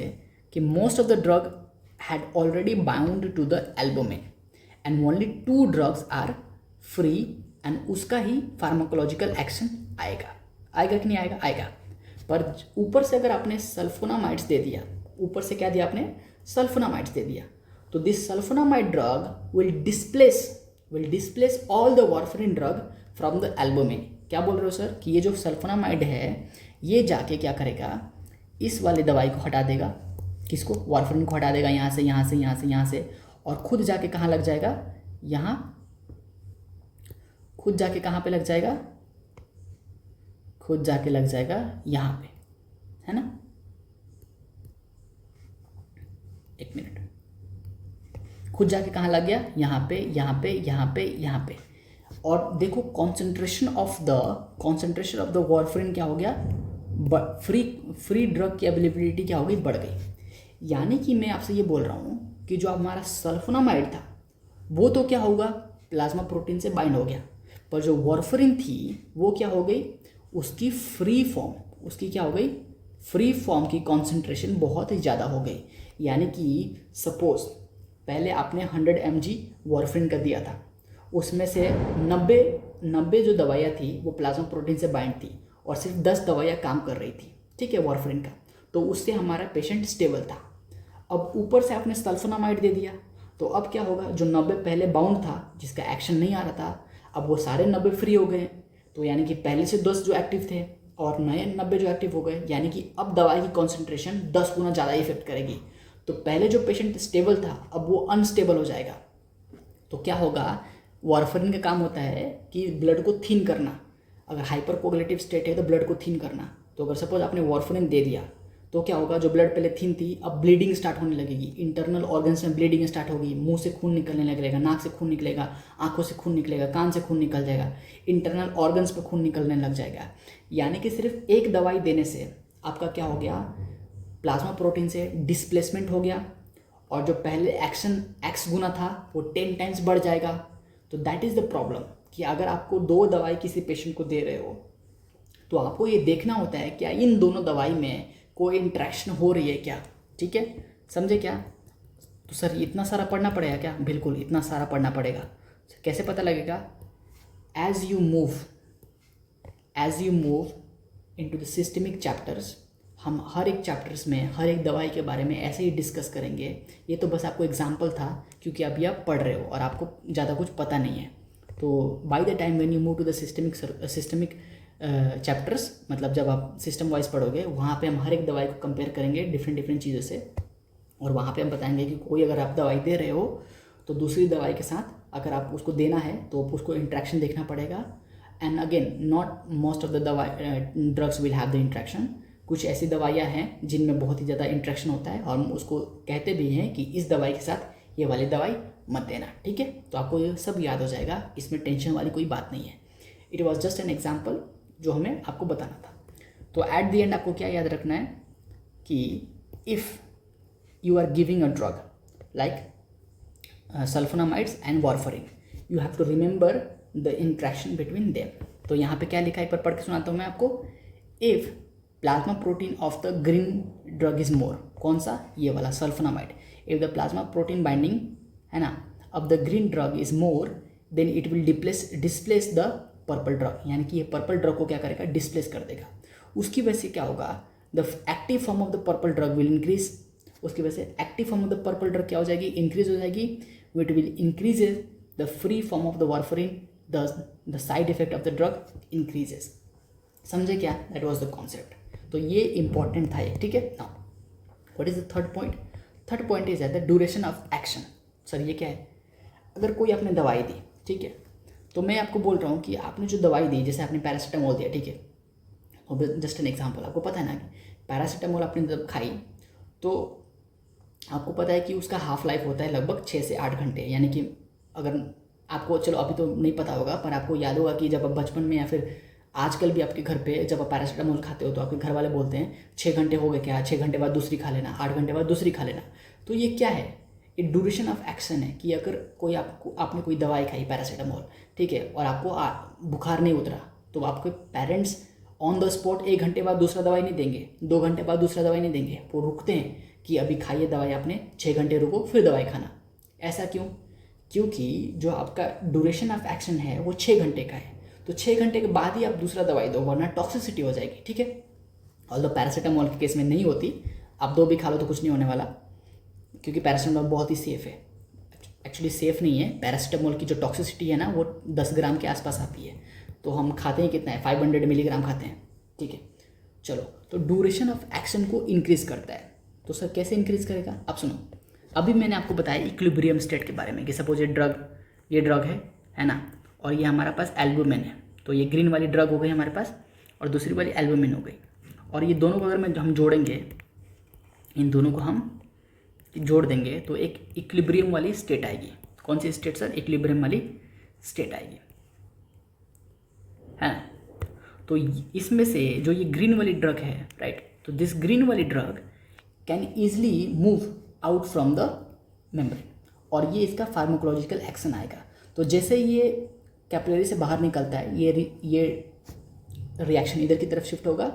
कि most of the drug had already bound to the albumin and only 2 drugs are free and उसका ही फार्माकोलॉजिकल एक्शन आएगा कि नहीं आएगा? आएगा। पर ऊपर से अगर आपने सल्फोनामाइड्स दे दिया, ऊपर से क्या दिया आपने? सल्फोनामाइड्स दे दिया, तो this sulphonamide drug will displace all the warfarin drug from the albumin. क्या बोल रहे हो सर? कि ये जो सल्फोनामाइड है ये जाके क्या करेगा? इस वाले दवाई को हटा देगा। किसको? वारफरिन को हटा देगा, यहाँ से, और खुद जाके कहाँ लग जाएगा? यहाँ खुद जाके कहाँ पे लग जाएगा? खुद जाके लग जाएगा यहाँ पे, है ना। एक मिनट, खुद जाके कहाँ लग गया? यहाँ पे। और देखो कॉन्सेंट्रेशन ऑफ द वारफरिन क्या हो गया? फ्री ड्रग की अवेलेबिलिटी क्या हो गई? बढ़ गई। यानी कि मैं आपसे ये बोल रहा हूँ कि जो हमारा सल्फोनामाइड था वो तो क्या होगा? प्लाज्मा प्रोटीन से बाइंड हो गया, पर जो वारफरिन थी वो क्या हो गई? उसकी फ्री फॉर्म की कॉन्सेंट्रेशन बहुत ही ज़्यादा हो गई। यानी कि सपोज पहले आपने 100 mg वारफरिन का दिया था, उसमें से 90 जो दवाइयाँ थी वो प्लाज्मा प्रोटीन से बाइंड थी और सिर्फ 10 दवाइयाँ काम कर रही थी। ठीक है, वारफरिन का, तो उससे हमारा पेशेंट स्टेबल था। अब ऊपर से आपने सल्फोनामाइड दे दिया, तो अब क्या होगा? जो 90 पहले बाउंड था, जिसका एक्शन नहीं आ रहा था, अब वो सारे 90 फ्री हो गए। तो यानी कि पहले से 10 जो एक्टिव थे और नए 90 जो एक्टिव हो गए, यानी कि अब दवाई की कॉन्सेंट्रेशन 10 गुना ज़्यादा इफेक्ट करेगी। तो पहले जो पेशेंट स्टेबल था अब वो अनस्टेबल हो जाएगा। तो क्या होगा? वारफरिन का काम होता है कि ब्लड को थिन करना। अगर हाइपरकोगुलेटिव स्टेट है तो ब्लड को थिन करना। तो अगर सपोज आपने वारफरिन दे दिया तो क्या होगा? जो ब्लड पहले थिन थी अब ब्लीडिंग स्टार्ट होने लगेगी, इंटरनल ऑर्गन्स में ब्लीडिंग स्टार्ट होगी, मुंह से खून निकलने लगेगा, नाक से खून निकलेगा, आंखों से खून निकलेगा, कान से खून निकल जाएगा, इंटरनल ऑर्गन्स पे खून निकलने लग जाएगा। यानी कि सिर्फ एक दवाई देने से आपका क्या हो गया? प्लाज्मा प्रोटीन से डिस्प्लेसमेंट हो गया और जो पहले एक्शन x गुना था वो 10 टाइम्स बढ़ जाएगा। तो दैट इज़ द प्रॉब्लम कि अगर आपको 2 दवाई किसी पेशेंट को दे रहे हो तो आपको ये देखना होता है क्या इन दोनों दवाई में कोई इंट्रैक्शन हो रही है क्या। ठीक है, समझे क्या? तो सर इतना सारा पढ़ना पड़ेगा क्या? बिल्कुल इतना सारा पढ़ना पड़ेगा। कैसे पता लगेगा? As you move into the systemic chapters, हम हर एक चैप्टर्स में हर एक दवाई के बारे में ऐसे ही डिस्कस करेंगे। ये तो बस आपको एग्जांपल था क्योंकि अभी आप पढ़ रहे हो और आपको ज़्यादा कुछ पता नहीं है। तो by the time when you move to the systemic chapters, मतलब जब आप सिस्टम वाइज पढ़ोगे वहाँ पे हम हर एक दवाई को कंपेयर करेंगे डिफरेंट चीज़ों से, और वहाँ पे हम बताएंगे कि कोई अगर आप दवाई दे रहे हो तो दूसरी दवाई के साथ अगर आप उसको देना है तो उसको इंट्रैक्शन देखना पड़ेगा। And again not most of the drugs will have the interaction. कुछ ऐसी दवाइयाँ हैं जिनमें बहुत ही ज़्यादा इंट्रैक्शन होता है और हम उसको कहते भी हैं कि इस दवाई के साथ ये वाली दवाई मत देना। ठीक है, तो आपको ये सब याद हो जाएगा, इसमें टेंशन वाली कोई बात नहीं है। It was just an example जो हमें आपको बताना था। तो एट द एंड आपको क्या याद रखना है कि if you are giving a drug like sulphonamides and warfarin, you have to remember the interaction between them. तो यहाँ पे क्या लिखा है एक बार पढ़ के सुनाता हूँ मैं आपको। If plasma protein of the green drug is more, कौन सा? ये वाला sulphonamide. If the plasma protein binding है ना अब the green drug is more then it will displace the purple drug, यानी कि ये पर्पल ड्रग को क्या करेगा, डिस्प्लेस कर देगा। उसकी वजह से क्या होगा, the active form of the purple drug will increase. उसकी वजह से active form of the purple drug क्या हो जाएगी, इंक्रीज हो जाएगी, it will increase the free form of the warfarin, the side effect of the drug increases. समझे क्या, दैट वाज द कॉन्सेप्ट। तो ये इंपॉर्टेंट था, ठीक है। Now what is the third point, third point is the duration of action. Sir ये क्या है, अगर कोई आपने दवाई दी, ठीक है, तो मैं आपको बोल रहा हूँ कि आपने जो दवाई दी, जैसे आपने पैरासीटामोल दिया, ठीक है, और जस्ट एन एग्जांपल, आपको पता है ना कि पैरासीटामोल आपने जब खाई तो आपको पता है कि उसका हाफ लाइफ होता है लगभग 6 से 8 घंटे, यानी कि अगर आपको, चलो अभी तो नहीं पता होगा, पर आपको याद होगा कि जब आप बचपन में या फिर आजकल भी आपके घर पे जब आप पैरासीटामोल खाते हो तो आपके घर वाले बोलते हैं 6 घंटे हो गए क्या, 6 घंटे बाद दूसरी खा लेना, 8 घंटे बाद दूसरी खा लेना। तो ये क्या है, ये ड्यूरेशन ऑफ एक्शन है कि अगर कोई आपने कोई दवाई खाई पैरासीटामोल, ठीक है, और आपको बुखार नहीं उतरा, तो आपके पेरेंट्स ऑन द स्पॉट 1 घंटे बाद दूसरा दवाई नहीं देंगे, 2 घंटे बाद दूसरा दवाई नहीं देंगे, वो रुकते हैं कि अभी खाइए दवाई आपने, 6 घंटे रुको फिर दवाई खाना। ऐसा क्यों, क्योंकि जो आपका ड्यूरेशन ऑफ एक्शन है वो 6 घंटे का है, तो 6 घंटे के बाद ही आप दूसरा दवाई दो, वरना टॉक्सिसिटी हो जाएगी, ठीक है। ऑल्दो पैरासीटामोल के केस में नहीं होती, आप 2 भी खा लो तो कुछ नहीं होने वाला, क्योंकि पैरासीटामोल बहुत ही सेफ़ है। एक्चुअली सेफ़ नहीं है, पैरासीटामोल की जो टॉक्सिसिटी है ना वो 10 ग्राम के आसपास आती है, तो हम खाते हैं कितना है, 500 मिलीग्राम खाते हैं, ठीक है। चलो, तो ड्यूरेशन ऑफ एक्शन को इंक्रीज़ करता है, तो सर कैसे इंक्रीज़ करेगा, आप सुनो। अभी मैंने आपको बताया इक्विलिब्रियम स्टेट के बारे में कि सपोज ये ड्रग है ना, और ये हमारा पास एल्बुमिन है, तो ये ग्रीन वाली ड्रग हो गई हमारे पास और दूसरी वाली एल्बुमिन हो गई, और ये दोनों को अगर हम जोड़ेंगे, इन दोनों को हम जोड़ देंगे तो एक इक्विलिब्रियम वाली स्टेट आएगी। कौन सी स्टेट सर, इक्विलिब्रियम वाली स्टेट आएगी, है ना। तो इसमें से जो ये ग्रीन वाली ड्रग है, राइट, तो दिस ग्रीन वाली drug can easily move out from the membrane, और ये इसका फार्माकोलॉजिकल एक्शन आएगा। तो जैसे ये कैपिलरी से बाहर निकलता है, ये रिएक्शन इधर की तरफ शिफ्ट होगा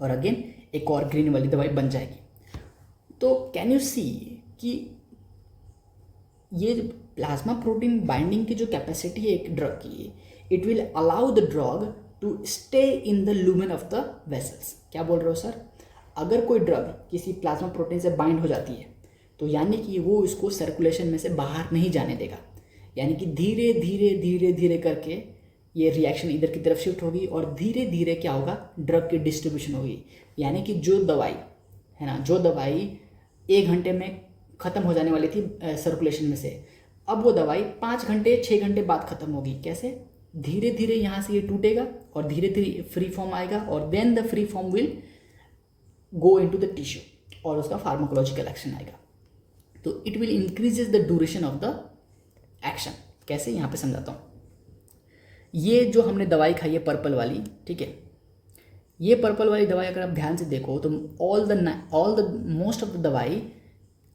और अगेन एक और ग्रीन वाली दवाई बन जाएगी। तो कैन यू सी कि ये प्लाज्मा प्रोटीन बाइंडिंग की जो कैपेसिटी है एक ड्रग की, it will allow the drug to stay in the lumen of the vessels. क्या बोल रहे हो सर, अगर कोई ड्रग किसी प्लाज्मा प्रोटीन से बाइंड हो जाती है तो यानी कि वो इसको सर्कुलेशन में से बाहर नहीं जाने देगा, यानी कि धीरे धीरे धीरे धीरे करके ये रिएक्शन इधर की तरफ शिफ्ट होगी और धीरे धीरे क्या होगा, ड्रग की डिस्ट्रीब्यूशन होगी। यानी कि जो दवाई है ना, जो दवाई 1 घंटे में ख़त्म हो जाने वाली थी सर्कुलेशन में से, अब वो दवाई 5 घंटे 6 घंटे बाद ख़त्म होगी। कैसे, धीरे धीरे यहाँ से ये टूटेगा और धीरे धीरे फ्री फॉर्म आएगा, और then the free form will go into the tissue और उसका फार्माकोलॉजिकल एक्शन आएगा। तो it will increases the duration of the action. कैसे, यहाँ पे समझाता हूँ। ये जो हमने दवाई खाई है पर्पल वाली, ठीक है, ये पर्पल वाली दवाई अगर आप ध्यान से देखो तो all the most of the दवाई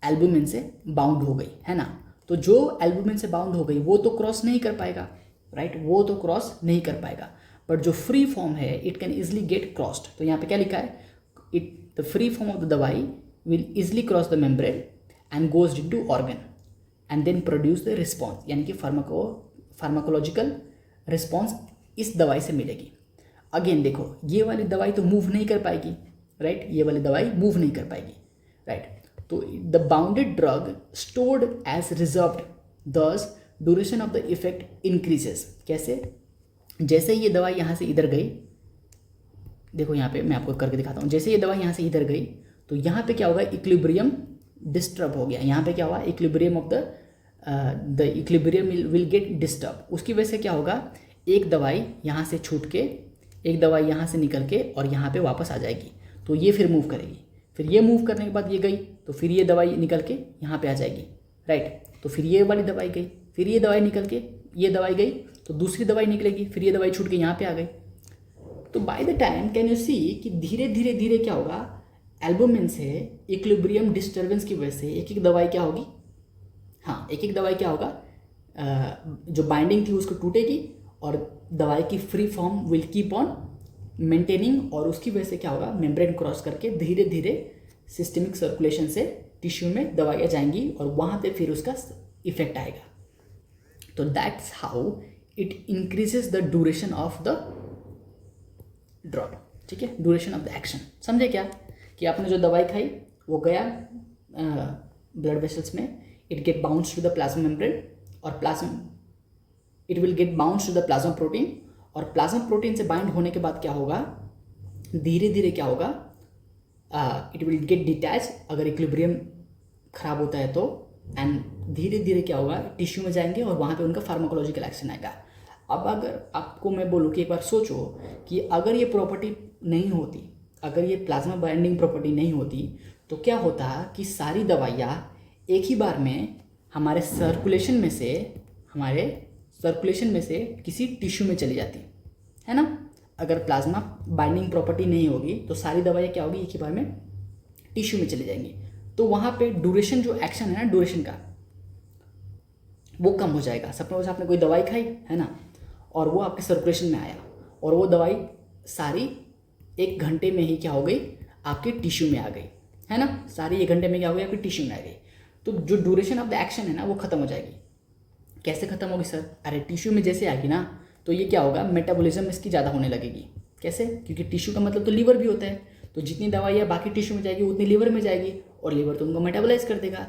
एल्बुमिन से बाउंड हो गई, है ना। तो जो एल्बुमिन से बाउंड हो गई वो तो क्रॉस नहीं कर पाएगा, राइट, वो तो क्रॉस नहीं कर पाएगा, बट जो फ्री फॉर्म है it can easily get crossed. तो यहाँ पे क्या लिखा है, the free form of the दवाई will easily cross the membrane and goes into organ and then produce the response, यानी कि फार्माकोलॉजिकल रिस्पॉन्स इस दवाई से मिलेगी। अगेन देखो, ये वाली दवाई तो मूव नहीं कर पाएगी, राइट, ये वाली दवाई मूव नहीं कर पाएगी, राइट। तो the bounded drug stored as reserved, thus duration of the effect increases. कैसे, जैसे ये दवाई यहाँ से इधर गई, देखो यहाँ पे मैं आपको करके दिखाता हूँ, जैसे ये दवाई यहाँ से इधर गई तो यहाँ पे क्या होगा, इक्विलिब्रियम डिस्टर्ब हो गया। यहाँ पे क्या हुआ, equilibrium of the equilibrium will get disturb. उसकी वजह से क्या होगा, एक दवाई यहाँ से छूट के, एक दवाई यहाँ से निकल के और यहाँ पे वापस आ जाएगी, तो ये फिर मूव करेगी, फिर ये मूव करने के बाद ये गई तो फिर ये दवाई निकल के यहाँ पे आ जाएगी, राइट। तो फिर ये वाली दवाई गई, फिर ये दवाई निकल के ये दवाई गई तो दूसरी दवाई निकलेगी, फिर ये दवाई छूट के यहाँ पे आ गई। तो by the time can you see कि धीरे धीरे धीरे क्या होगा, एल्बुमिन से इक्विलिब्रियम डिस्टर्बेंस की वजह से एक एक दवाई क्या होगी, हाँ, एक एक दवाई क्या होगा, जो बाइंडिंग थी उसको टूटेगी और दवाई की free form will keep on maintaining, और उसकी वजह से क्या होगा, मेम्ब्रेन क्रॉस करके धीरे धीरे सिस्टमिक सर्कुलेशन से टिश्यू में दवाइयाँ जाएंगी और वहाँ पे फिर उसका इफेक्ट आएगा। तो that's how it increases the duration of the drug, ठीक है, ड्यूरेशन ऑफ द एक्शन। समझे क्या कि आपने जो दवाई खाई वो गया ब्लड वेसल्स में, it get bounce to the plasma membrane और plasma it will get bounce to the plasma protein, और प्लाज्मा प्रोटीन से बाइंड होने के बाद क्या होगा, धीरे धीरे क्या होगा, इट विल गेट डिटैच अगर इक्विलिब्रियम खराब होता है तो, एंड धीरे धीरे क्या होगा, टिश्यू में जाएंगे और वहाँ पे उनका फार्माकोलॉजिकल एक्शन आएगा। अब अगर आपको मैं बोलूँ कि एक बार सोचो कि अगर ये प्रॉपर्टी नहीं होती, अगर ये प्लाज्मा बाइंडिंग प्रॉपर्टी नहीं होती तो क्या होता कि सारी दवाइयाँ एक ही बार में हमारे सर्कुलेशन में से किसी टिश्यू में चली जाती है ना। अगर प्लाज्मा बाइंडिंग प्रॉपर्टी नहीं होगी तो सारी दवाइयाँ क्या होगी, एक ही बार में टिश्यू में चली जाएंगी। तो वहाँ पे ड्यूरेशन जो एक्शन है ना, ड्यूरेशन का वो कम हो जाएगा। सपोज आपने कोई दवाई खाई है ना, और वो आपके सर्कुलेशन में आया और वो दवाई सारी 1 घंटे में ही क्या हो गई, आपके टिश्यू में आ गई है ना, सारी 1 घंटे में क्या हो गई, आपके टिश्यू में आ गई। तो जो ड्यूरेशन ऑफ द एक्शन है ना वो खत्म हो जाएगी। कैसे खत्म होगी सर? अरे टिश्यू में जैसे आएगी ना तो ये क्या होगा, मेटाबॉलिज्म इसकी ज़्यादा होने लगेगी। कैसे? क्योंकि टिश्यू का मतलब तो लीवर भी होता है, तो जितनी दवाइयाँ बाकी टिश्यू में जाएगी उतनी लीवर में जाएगी और लीवर तो उनको मेटाबोलाइज कर देगा,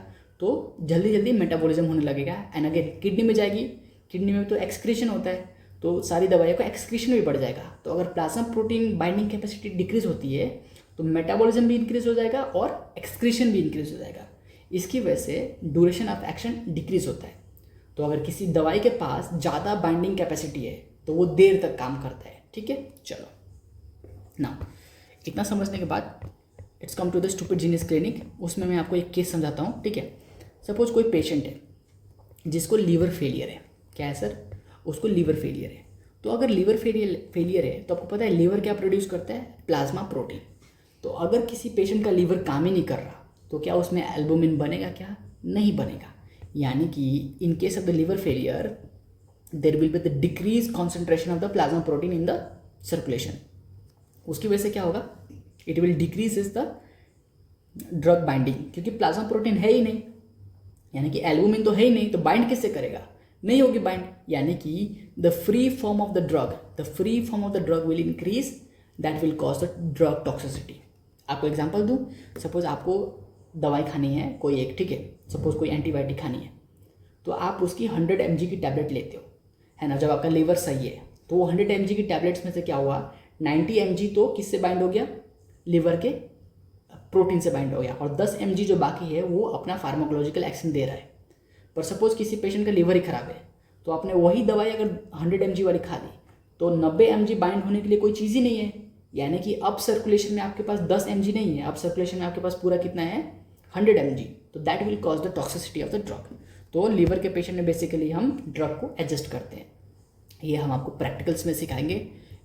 तो जल्दी जल्दी मेटाबॉलिज्म होने लगेगा। एंड अगेन किडनी में जाएगी, किडनी में तो एक्सक्रीशन होता है, तो सारी दवाइयों का एक्सक्रीशन भी बढ़ जाएगा। तो अगर plasma protein binding capacity decrease होती है तो मेटाबॉलिज्म भी इंक्रीज हो जाएगा और एक्सक्रीशन भी इंक्रीज हो जाएगा। इसकी वजह से ड्यूरेशन ऑफ एक्शन डिक्रीज होता है। तो अगर किसी दवाई के पास ज़्यादा बाइंडिंग कैपेसिटी है तो वो देर तक काम करता है। ठीक है, चलो ना, इतना समझने के बाद it's come to the stupid genius clinic. उसमें मैं आपको एक केस समझाता हूँ। ठीक है, सपोज कोई पेशेंट है जिसको लीवर फेलियर है। क्या है सर? उसको लीवर फेलियर है। तो अगर लीवर फेलियर है तो आपको पता है लीवर क्या प्रोड्यूस करता है? Plasma protein. तो अगर किसी पेशेंट का लीवर काम ही नहीं कर रहा तो क्या उसमें एल्बुमिन बनेगा? क्या नहीं बनेगा। यानी कि in case of the liver failure there will be the decrease concentration of the plasma protein in the circulation. उसकी वजह से क्या होगा? It will decrease is the drug binding, क्योंकि प्लाज्मा प्रोटीन है ही नहीं, यानी कि एल्बुमिन तो है ही नहीं, तो बाइंड किससे करेगा? नहीं होगी बाइंड। यानी कि the free form of the drug will increase, that will cause the drug toxicity. आपको एग्जांपल दूं, सपोज आपको दवाई खानी है कोई एक, ठीक है, सपोज कोई एंटीबायोटिक खानी है, तो आप उसकी 100 mg की टैबलेट लेते हो, है ना। जब आपका लीवर सही है तो वो 100 mg की टैबलेट्स में से क्या हुआ, 90 mg तो किससे बाइंड हो गया? लीवर के प्रोटीन से बाइंड हो गया, और 10 mg जो बाकी है वो अपना फार्माकोलॉजिकल एक्शन दे रहा है। पर सपोज किसी पेशेंट का लीवर ही खराब है तो आपने वही दवाई अगर 100 mg वाली खा ली तो 90 mg बाइंड होने के लिए कोई चीज़ ही नहीं है। यानी कि अब सर्कुलेशन में आपके पास 10 mg नहीं है, अब सर्कुलेशन में आपके पास पूरा कितना है? 100 mg। तो that will cause the toxicity of the drug. तो लीवर के पेशेंट में बेसिकली हम ड्रग को एडजस्ट करते हैं। ये हम आपको प्रैक्टिकल्स में सिखाएंगे।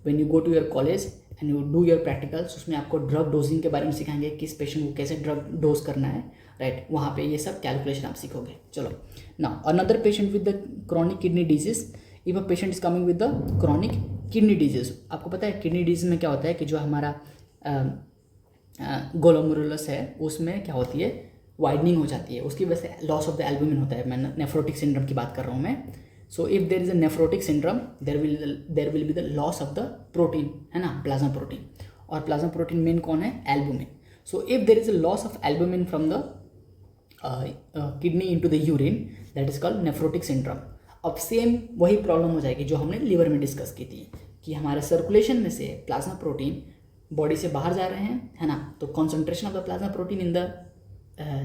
When you go to your college and you do your practicals, उसमें आपको ड्रग डोजिंग के बारे में सिखाएंगे, किस पेशेंट को कैसे ड्रग डोज करना है, राइट। वहाँ पे ये सब कैलकुलेशन आप सीखोगे। चलो now another patient with the chronic kidney disease. If a patient is coming with the chronic kidney disease, आपको पता है किडनी डिजीज में क्या होता है कि जो हमारा ग्लोमेरुलस है उसमें क्या होती है? वाइडनिंग हो जाती है, उसकी वजह से लॉस ऑफ द एल्बुमिन होता है। मैं नेफ्रोटिक सिंड्रोम की बात कर रहा हूँ मैं। So if there is a nephrotic syndrome there will be the loss of the protein, है ना, प्लाज्मा प्रोटीन। और प्लाज्मा प्रोटीन मेन कौन है? Albumin. So if there is a loss of albumin from the kidney into the urine, that is called nephrotic syndrome. अब same वही problem हो जाएगी जो हमने लिवर में डिस्कस की थी कि हमारे सर्कुलेशन में से प्लाज्मा प्रोटीन बॉडी से बाहर जा रहे हैं, है ना। तो concentration of the plasma protein in the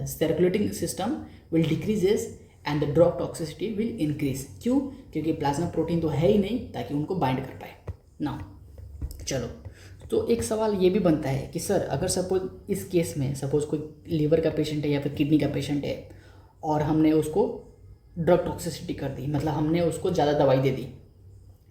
circulating system will decreases and the drug toxicity will increase. क्यों? क्योंकि प्लाज्मा प्रोटीन तो है ही नहीं ताकि उनको बाइंड कर पाए ना। चलो, तो एक सवाल ये भी बनता है कि सर अगर सपोज इस केस में सपोज कोई लीवर का पेशेंट है या फिर किडनी का पेशेंट है और हमने उसको ड्रग टॉक्सिसिटी कर दी, मतलब हमने उसको ज़्यादा दवाई दे दी,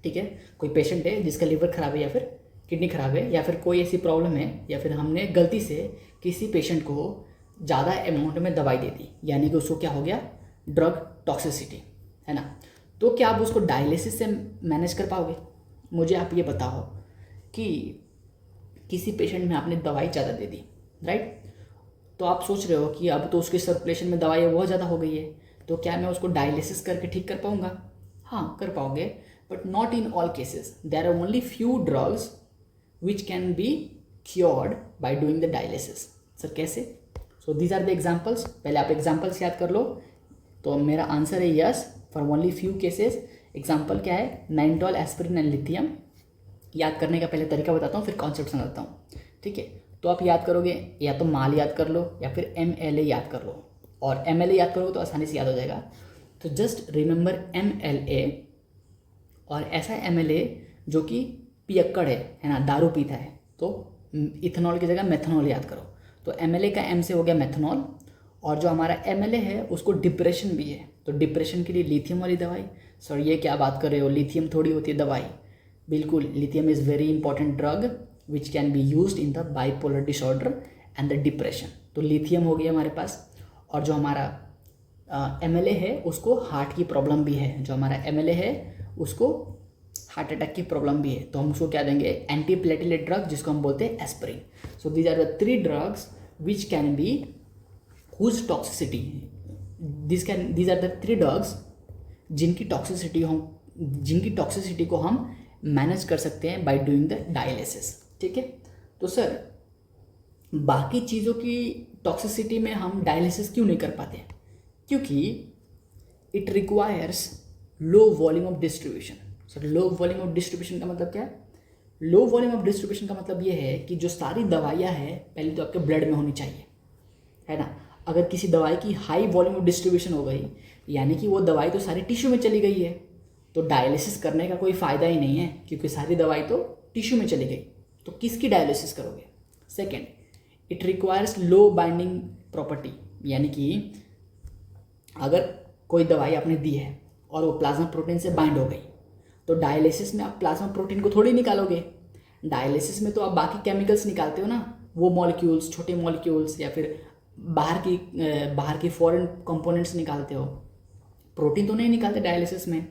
ठीक है। कोई पेशेंट है जिसका लीवर खराब है या फिर किडनी खराब है या फिर कोई ऐसी प्रॉब्लम है, या फिर हमने गलती से किसी पेशेंट को ज़्यादा अमाउंट में दवाई दे दी, यानी कि उसको क्या हो गया? ड्रग टॉक्सिसिटी, है ना। तो क्या आप उसको डायलिसिस से मैनेज कर पाओगे? मुझे आप ये बताओ कि किसी पेशेंट में आपने दवाई ज़्यादा दे दी, राइट, तो आप सोच रहे हो कि अब तो उसकी सर्कुलेशन में दवाई बहुत ज़्यादा हो गई है, तो क्या मैं उसको डायलिसिस करके ठीक कर पाऊँगा? हाँ, कर पाओगे, but not in all cases. There are only few drugs which can be cured by doing the dialysis. Sir कैसे? So these are the examples. पहले आप एग्जाम्पल्स याद कर लो. तो मेरा आंसर है yes, for only few cases. Example क्या है? नाइनटॉल, एस्पिरिन एंड लिथियम. याद करने का पहले तरीका बताता हूँ, फिर कॉन्सेप्ट समझाता हूँ. ठीक है, तो आप याद करोगे या तो माल याद कर लो या फिर MLA याद कर लो. और MLA याद करोगे तो आसानी से याद हो जाएगा. तो जस्ट रिमेंबर MLA. और ऐसा MLA जो कि पियक्कड़ है ना, दारू पीता है, तो इथेनॉल की जगह मेथनॉल याद करो. तो MLA का M से हो गया मेथनॉल. और जो हमारा MLA है उसको डिप्रेशन भी है, तो डिप्रेशन के लिए लिथियम वाली दवाई. सर ये क्या बात कर रहे हो, लिथियम थोड़ी होती है दवाई? बिल्कुल, lithium is very important drug which can be used in the bipolar disorder and the depression. तो लिथियम हो गया हमारे पास. और जो हमारा MLA है उसको हार्ट की प्रॉब्लम भी है. जो हमारा MLA है उसको हार्ट अटैक की प्रॉब्लम भी है, तो हम उसको क्या देंगे? एंटीप्लेटलेट ड्रग, जिसको हम बोलते हैं aspirin. So these are the 3 drugs which can be whose toxicity, these are the 3 drugs जिनकी टॉक्सिसिटी को हम मैनेज कर सकते हैं बाय डूइंग द डायलिसिस. ठीक है, तो सर बाकी चीज़ों की टॉक्सिसिटी में हम डायलिसिस क्यों नहीं कर पाते? क्योंकि it requires low volume of distribution. Sir low volume of distribution का मतलब क्या है? लो वॉल्यूम ऑफ डिस्ट्रीब्यूशन का मतलब ये है कि जो सारी दवाइयाँ हैं पहले तो आपके ब्लड में होनी चाहिए, है ना. अगर किसी दवाई की हाई वॉल्यूम ऑफ डिस्ट्रीब्यूशन हो गई, यानी कि वो दवाई तो सारी टिश्यू में चली गई है, तो डायलिसिस करने का कोई फ़ायदा ही नहीं है, क्योंकि सारी दवाई तो टिश्यू में चली गई. तो किसकी डायलिसिस करोगे? Second, it requires low binding property, यानी कि अगर कोई दवाई आपने दी है और वो प्लाज्मा प्रोटीन से बाइंड हो गई, तो डायलिसिस में आप प्लाज्मा प्रोटीन को थोड़ी निकालोगे. डायलिसिस में तो आप बाकी केमिकल्स निकालते हो ना, वो मॉलिक्यूल्स, छोटे मॉलिक्यूल्स, या फिर बाहर की फॉरेन कंपोनेंट्स निकालते हो. प्रोटीन तो नहीं निकालते डायलिसिस में.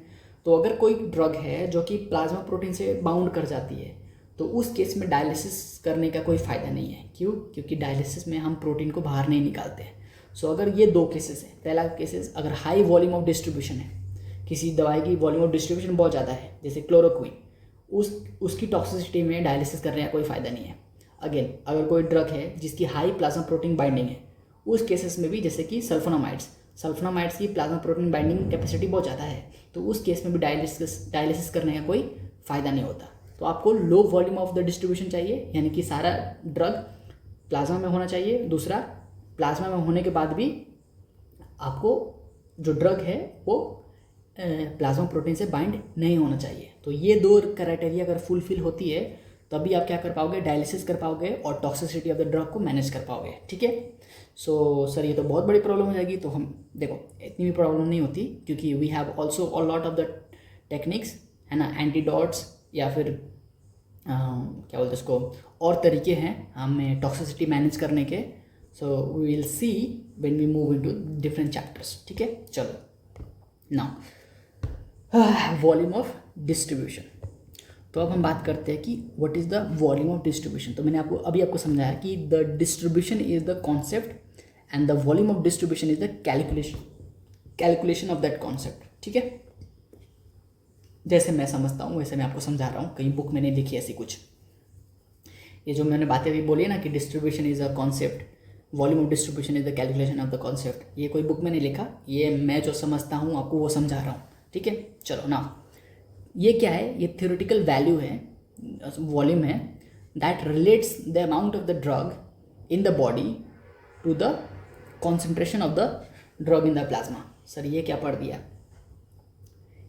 तो अगर कोई ड्रग है जो कि प्लाज्मा प्रोटीन से बाउंड कर जाती है, तो उस केस में डायलिसिस करने का कोई फ़ायदा नहीं है. क्यों? क्योंकि डायलिसिस में हम प्रोटीन को बाहर नहीं निकालते हैं. सो अगर ये 2 केसेस हैं, पहला केसेस अगर हाई वॉल्यूम ऑफ डिस्ट्रीब्यूशन है, किसी दवाई की वॉल्यूम ऑफ डिस्ट्रीब्यूशन बहुत ज़्यादा है, जैसे क्लोरोक्विन, उसकी टॉक्सिसिटी में डायलिसिस करने का कोई फ़ायदा नहीं है. अगेन, अगर कोई ड्रग है जिसकी हाई प्लाज्मा प्रोटीन बाइंडिंग है, उस केसेस में भी, जैसे कि सल्फोनामाइड्स की प्लाज्मा प्रोटीन बाइंडिंग कैपेसिटी बहुत ज़्यादा है, तो उस केस में भी डायलिसिस करने का कोई फ़ायदा नहीं होता. तो आपको low volume of the distribution चाहिए, यानी कि सारा ड्रग प्लाज्मा में होना चाहिए. दूसरा, प्लाज्मा में होने के बाद भी आपको जो ड्रग है वो प्लाज्मा प्रोटीन से बाइंड नहीं होना चाहिए. तो ये 2 क्राइटेरिया अगर फुलफिल होती है, तभी आप क्या कर पाओगे? डायलिसिस कर पाओगे और टॉक्सिसिटी ऑफ द ड्रग को मैनेज कर पाओगे. ठीक है. सो सर ये तो बहुत बड़ी प्रॉब्लम हो जाएगी. तो हम देखो, इतनी भी प्रॉब्लम नहीं होती, क्योंकि we have also a lot of the techniques, है ना, एंटीडोट्स, या फिर क्या बोलते हैं उसको, और तरीके हैं हमें टॉक्सिसिटी मैनेज करने के. So we will see when we move into different chapters. ठीक है, चलो नाउ वॉल्यूम ऑफ डिस्ट्रीब्यूशन. तो अब हम बात करते हैं कि what is the volume of distribution. तो मैंने आपको समझाया कि the distribution is the concept and the volume of distribution is the calculation of that concept. ठीक है, जैसे मैं समझता हूँ वैसे मैं आपको समझा रहा हूँ, कहीं बुक में नहीं लिखी ऐसी कुछ. ये जो मैंने बातें अभी बोली है ना कि distribution is a concept, volume of distribution is the calculation of the concept, ये कोई बुक में नहीं लिखा, ये मैं जो समझता हूँ आपको वो समझा रहा हूँ. ठीक है, चलो ना, ये क्या है? ये थ्योरेटिकल वैल्यू है, वॉल्यूम है, that relates the amount of the drug in the body to the concentration of the drug in the plasma. Sir ये क्या पढ़ दिया?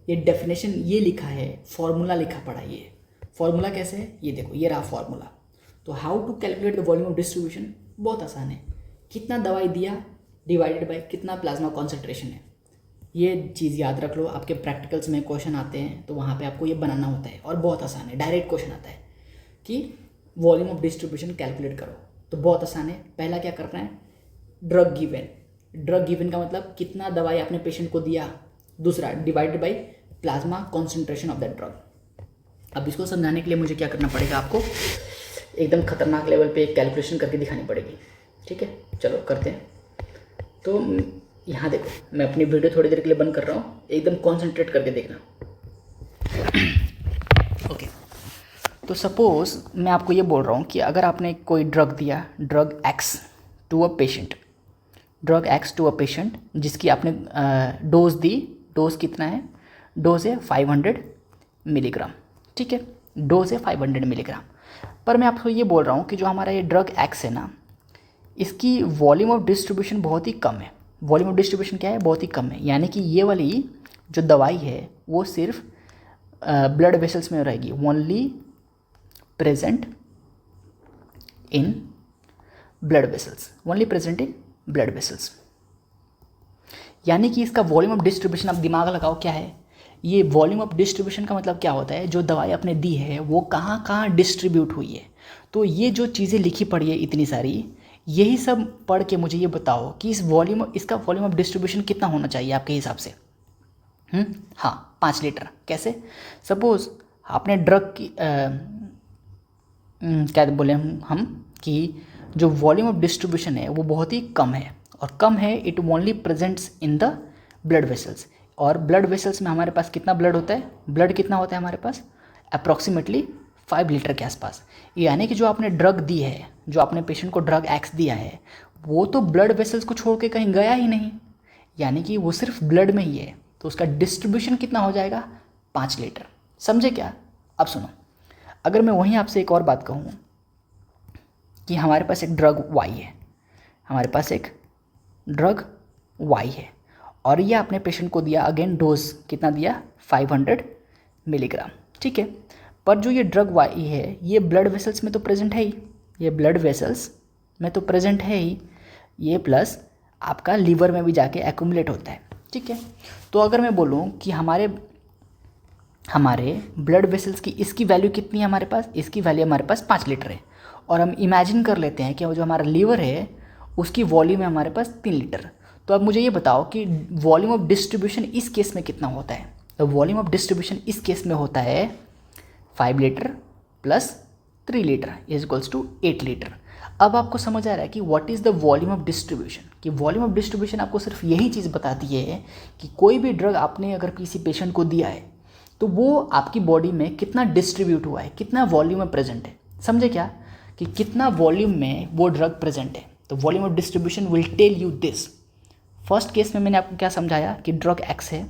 ये डेफिनेशन ये लिखा है, फॉर्मूला लिखा पड़ा. ये फॉर्मूला कैसे है? ये देखो, ये रहा फॉर्मूला. तो how to calculate the volume of distribution? बहुत आसान है. कितना दवाई दिया डिवाइडेड बाय कितना प्लाज्मा कॉन्सेंट्रेशन है. ये चीज़ याद रख लो, आपके प्रैक्टिकल्स में क्वेश्चन आते हैं तो वहाँ पे आपको ये बनाना होता है, और बहुत आसान है. डायरेक्ट क्वेश्चन आता है कि वॉल्यूम ऑफ डिस्ट्रीब्यूशन कैलकुलेट करो, तो बहुत आसान है. पहला क्या करना है? ड्रग गिवन का मतलब कितना दवाई आपने पेशेंट को दिया. दूसरा, divided by plasma concentration of that drug. अब इसको समझाने के लिए मुझे क्या करना पड़ेगा? आपको एकदम खतरनाक लेवल पे एक कैलकुलेशन करके दिखानी पड़ेगी. ठीक है, चलो करते हैं। तो यहाँ देखो, मैं अपनी वीडियो थोड़ी देर के लिए बंद कर रहा हूँ, एकदम कॉन्सेंट्रेट करके देखना। ओके, तो सपोज़ मैं आपको ये बोल रहा हूँ कि अगर आपने कोई ड्रग दिया, drug X to a patient, जिसकी आपने डोज दी, डोज कितना है, डोज है 500 मिलीग्राम, ठीक है, डोज है 500 मिलीग्राम। पर मैं आपको ये बोल रहा हूँ कि जो हमारा ये ड्रग एक्स है ना, इसकी वॉल्यूम ऑफ डिस्ट्रीब्यूशन बहुत ही कम है। वॉल्यूम ऑफ डिस्ट्रीब्यूशन क्या है, बहुत ही कम है, यानी कि ये वाली जो दवाई है वो सिर्फ ब्लड वेसल्स में रहेगी, only present in blood vessels, only present in blood vessels. यानी कि इसका वॉल्यूम ऑफ डिस्ट्रीब्यूशन, आप दिमाग लगाओ क्या है ये वॉल्यूम ऑफ डिस्ट्रीब्यूशन का मतलब क्या होता है, जो दवाई आपने दी है वो कहाँ कहाँ डिस्ट्रीब्यूट हुई है। तो ये जो चीज़ें लिखी पड़ी है इतनी सारी, यही सब पढ़ के मुझे ये बताओ कि इसका वॉल्यूम ऑफ डिस्ट्रीब्यूशन कितना होना चाहिए आपके हिसाब से। हाँ, 5 लीटर। कैसे, सपोज़ आपने ड्रग की क्या बोले हम कि जो वॉल्यूम ऑफ डिस्ट्रीब्यूशन है वो बहुत ही कम है, और कम है, it only presents in the blood vessels. और ब्लड वेसल्स में हमारे पास कितना ब्लड होता है, ब्लड कितना होता है हमारे पास, अप्रॉक्सीमेटली 5 लीटर के आसपास। यानी कि जो आपने ड्रग दी है, जो आपने पेशेंट को ड्रग एक्स दिया है, वो तो ब्लड वेसल्स को छोड़ के कहीं गया ही नहीं, यानी कि वो सिर्फ ब्लड में ही है। तो उसका डिस्ट्रीब्यूशन कितना हो जाएगा, 5 लीटर। समझे क्या? अब सुनो, अगर मैं वहीं आपसे एक और बात कहूँ कि हमारे पास एक ड्रग वाई है, हमारे पास एक ड्रग वाई है, और ये आपने पेशेंट को दिया, अगेन डोज कितना दिया, 500 मिलीग्राम, ठीक है। पर जो ये ड्रग वाई है ये ब्लड वेसल्स में तो प्रेजेंट है ही, ये ब्लड वेसल्स में तो प्रेजेंट है ही, ये प्लस आपका लीवर में भी जाके एक्यूमुलेट होता है, ठीक है। तो अगर मैं बोलूँ कि हमारे ब्लड वेसल्स की इसकी वैल्यू कितनी है हमारे पास, इसकी वैल्यू हमारे पास 5 लीटर है, और हम इमेजिन कर लेते हैं कि जो हमारा लीवर है उसकी वॉल्यूम है हमारे पास 3 लीटर। तो अब मुझे ये बताओ कि वॉल्यूम ऑफ डिस्ट्रीब्यूशन इस केस में कितना होता है। तो वॉल्यूम ऑफ डिस्ट्रीब्यूशन इस केस में होता है 5 litre plus 3 litre is equals to 8 litre. अब आपको समझ आ रहा है कि what is the volume of distribution, कि वॉल्यूम ऑफ डिस्ट्रीब्यूशन आपको सिर्फ यही चीज़ बताती है कि कोई भी ड्रग आपने अगर किसी पेशेंट को दिया है तो वो आपकी बॉडी में कितना डिस्ट्रीब्यूट हुआ है, कितना वॉल्यूम में प्रेजेंट है। समझे क्या, कि कितना वॉल्यूम में वो ड्रग प्रेजेंट है। तो volume of distribution will tell you this. First case में मैंने आपको क्या समझाया कि ड्रग एक्स है,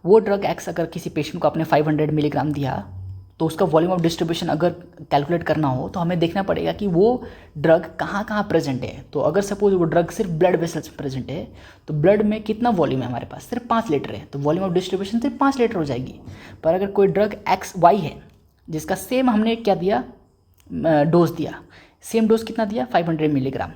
वो ड्रग एक्स अगर किसी पेशेंट को आपने 500 मिलीग्राम दिया तो उसका वॉल्यूम ऑफ डिस्ट्रीब्यूशन अगर कैलकुलेट करना हो तो हमें देखना पड़ेगा कि वो ड्रग कहाँ कहाँ प्रेजेंट है। तो अगर सपोज वो ड्रग सिर्फ ब्लड वेसल्स में प्रेजेंट है तो ब्लड में कितना वॉल्यूम है हमारे पास, सिर्फ 5 लीटर है, तो वॉल्यूम ऑफ डिस्ट्रीब्यूशन सिर्फ 5 लीटर हो जाएगी। पर अगर कोई ड्रग एक्स वाई है जिसका सेम हमने क्या दिया, डोज दिया, सेम डोज कितना दिया, 500 मिलीग्राम,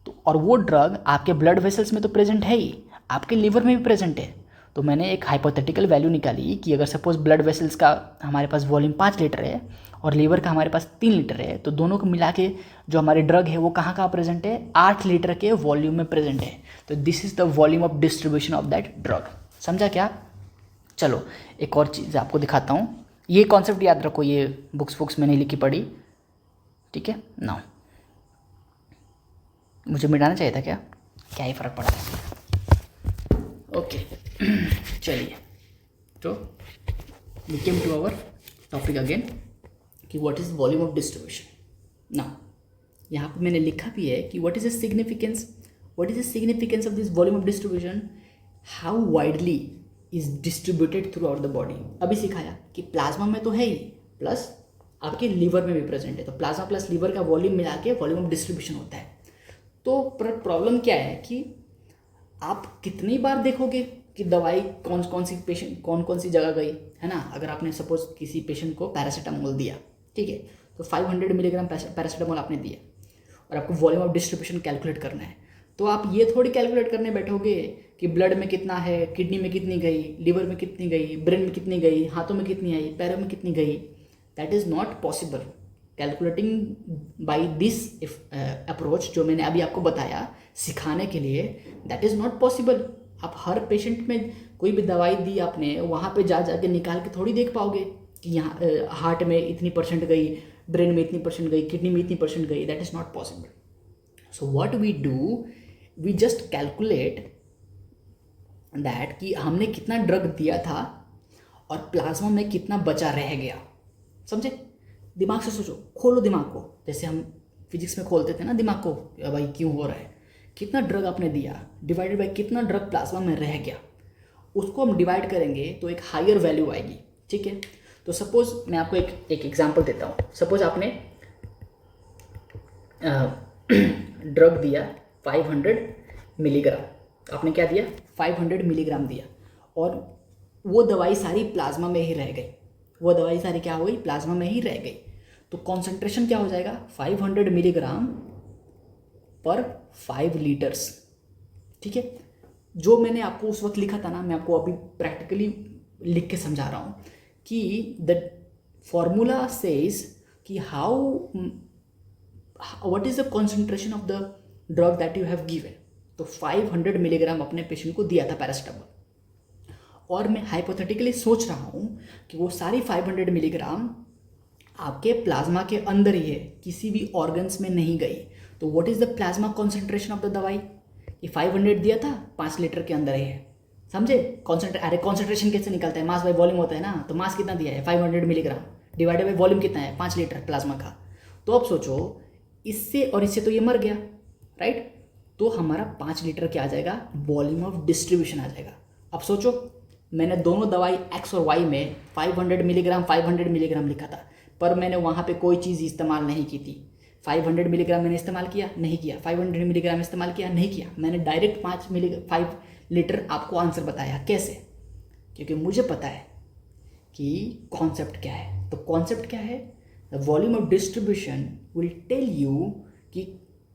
तो और वो ड्रग आपके ब्लड वेसल्स में तो प्रेजेंट है ही, आपके लीवर में भी प्रेजेंट है। तो मैंने एक हाइपोथेटिकल वैल्यू निकाली कि अगर सपोज ब्लड वेसल्स का हमारे पास वॉल्यूम 5 लीटर है और लीवर का हमारे पास 3 लीटर है, तो दोनों को मिला के जो हमारी ड्रग है वो कहाँ कहाँ प्रेजेंट है, 8 लीटर के वॉल्यूम में प्रेजेंट है। तो this is the volume of distribution of that drug. समझा क्या? चलो एक और चीज़ आपको दिखाता हूँ, ये कॉन्सेप्ट याद रखो, ये बुक्स में नहीं लिखी पड़ी, ठीक है ना। मुझे मिटाना चाहिए था क्या ही फ़र्क पड़ता है। ओके चलिए, तो we came to our topic again कि what is volume of distribution. ना यहाँ पे मैंने लिखा भी है कि what is the significance of this volume of distribution, how widely is distributed throughout the body. अभी सिखाया कि प्लाज्मा में तो है ही, प्लस आपके लीवर में भी प्रेजेंट है, तो प्लाज्मा प्लस लीवर का वॉल्यूम मिला के वॉल्यूम ऑफ डिस्ट्रीब्यूशन होता है। तो प्रॉब्लम क्या है कि आप कितनी बार देखोगे कि दवाई कौन कौन सी जगह गई है ना। अगर आपने सपोज किसी पेशेंट को पैरासीटामोल दिया, ठीक है, तो 500 मिलीग्राम पैरासीटामोल आपने दिया और आपको वॉल्यूम ऑफ डिस्ट्रीब्यूशन कैलकुलेट करना है, तो आप ये थोड़ी कैलकुलेट करने बैठोगे कि ब्लड में कितना है, किडनी में कितनी गई, लीवर में कितनी गई, ब्रेन में कितनी गई, हाथों में कितनी आई, पैरों में कितनी गई। That is not possible. Calculating by this approach जो मैंने अभी आपको बताया सिखाने के लिए, दैट इज़ नॉट पॉसिबल। आप हर पेशेंट में कोई भी दवाई दी आपने, वहाँ पे जा के निकाल के थोड़ी देख पाओगे कि यहाँ हार्ट में इतनी % गई, ब्रेन में इतनी % गई, किडनी में इतनी % गई। That is not possible. So what we do, we just calculate that कि हमने कितना ड्रग दिया था और प्लाज्मा में कितना बचा रह गया। समझे? दिमाग से सोचो, खोलो दिमाग को, जैसे हम फिजिक्स में खोलते थे ना दिमाग को, भाई क्यों हो रहा है, कितना ड्रग आपने दिया डिवाइडेड बाय कितना ड्रग प्लाज्मा में रह गया, उसको हम डिवाइड करेंगे तो एक हायर वैल्यू आएगी। ठीक है, तो सपोज मैं आपको एक एग्जांपल देता हूँ। सपोज आपने ड्रग दिया 500 मिलीग्राम, आपने क्या दिया 500 मिलीग्राम दिया, और वो दवाई सारी प्लाज्मा में ही रह गई, वो दवाई सारी क्या हो गई, प्लाज्मा में ही रह गई। तो कॉन्सेंट्रेशन क्या हो जाएगा, 500 मिलीग्राम पर 5 लीटर्स। ठीक है, जो मैंने आपको उस वक्त लिखा था ना, मैं आपको अभी प्रैक्टिकली लिख के समझा रहा हूँ कि द फॉर्मूला सेज कि what is the concentration of the drug that you have given. तो 500 मिलीग्राम अपने पेशेंट को दिया था पैरासिटामोल, और मैं हाइपोथेटिकली सोच रहा हूँ कि वो सारी 500 मिलीग्राम आपके प्लाज्मा के अंदर ही है, किसी भी ऑर्गन्स में नहीं गई। तो what is the plasma concentration of the दवाई, ये 500 दिया था 5 लीटर के अंदर ही है। समझे? कॉन्सेंट्रेशन कैसे निकलता है, मास बाय वॉल्यूम होता है ना, तो मास कितना दिया है 500 मिलीग्राम डिवाइडेड बाय वॉल्यूम कितना है 5 लीटर प्लाज्मा का। तो अब सोचो, इससे और इससे तो ये मर गया, राइट? तो हमारा 5 लीटर क्या आ जाएगा, वॉल्यूम ऑफ डिस्ट्रीब्यूशन आ जाएगा। अब सोचो, मैंने दोनों दवाई एक्स और वाई में 500 मिलीग्राम लिखा था, पर मैंने वहाँ पे कोई चीज़ इस्तेमाल नहीं की थी। 500 मिलीग्राम मैंने इस्तेमाल किया नहीं किया, 500 मिलीग्राम इस्तेमाल किया नहीं किया, मैंने डायरेक्ट 5 लीटर आपको आंसर बताया। कैसे? क्योंकि मुझे पता है कि कॉन्सेप्ट क्या है। तो कॉन्सेप्ट क्या है, the volume of distribution will tell you कि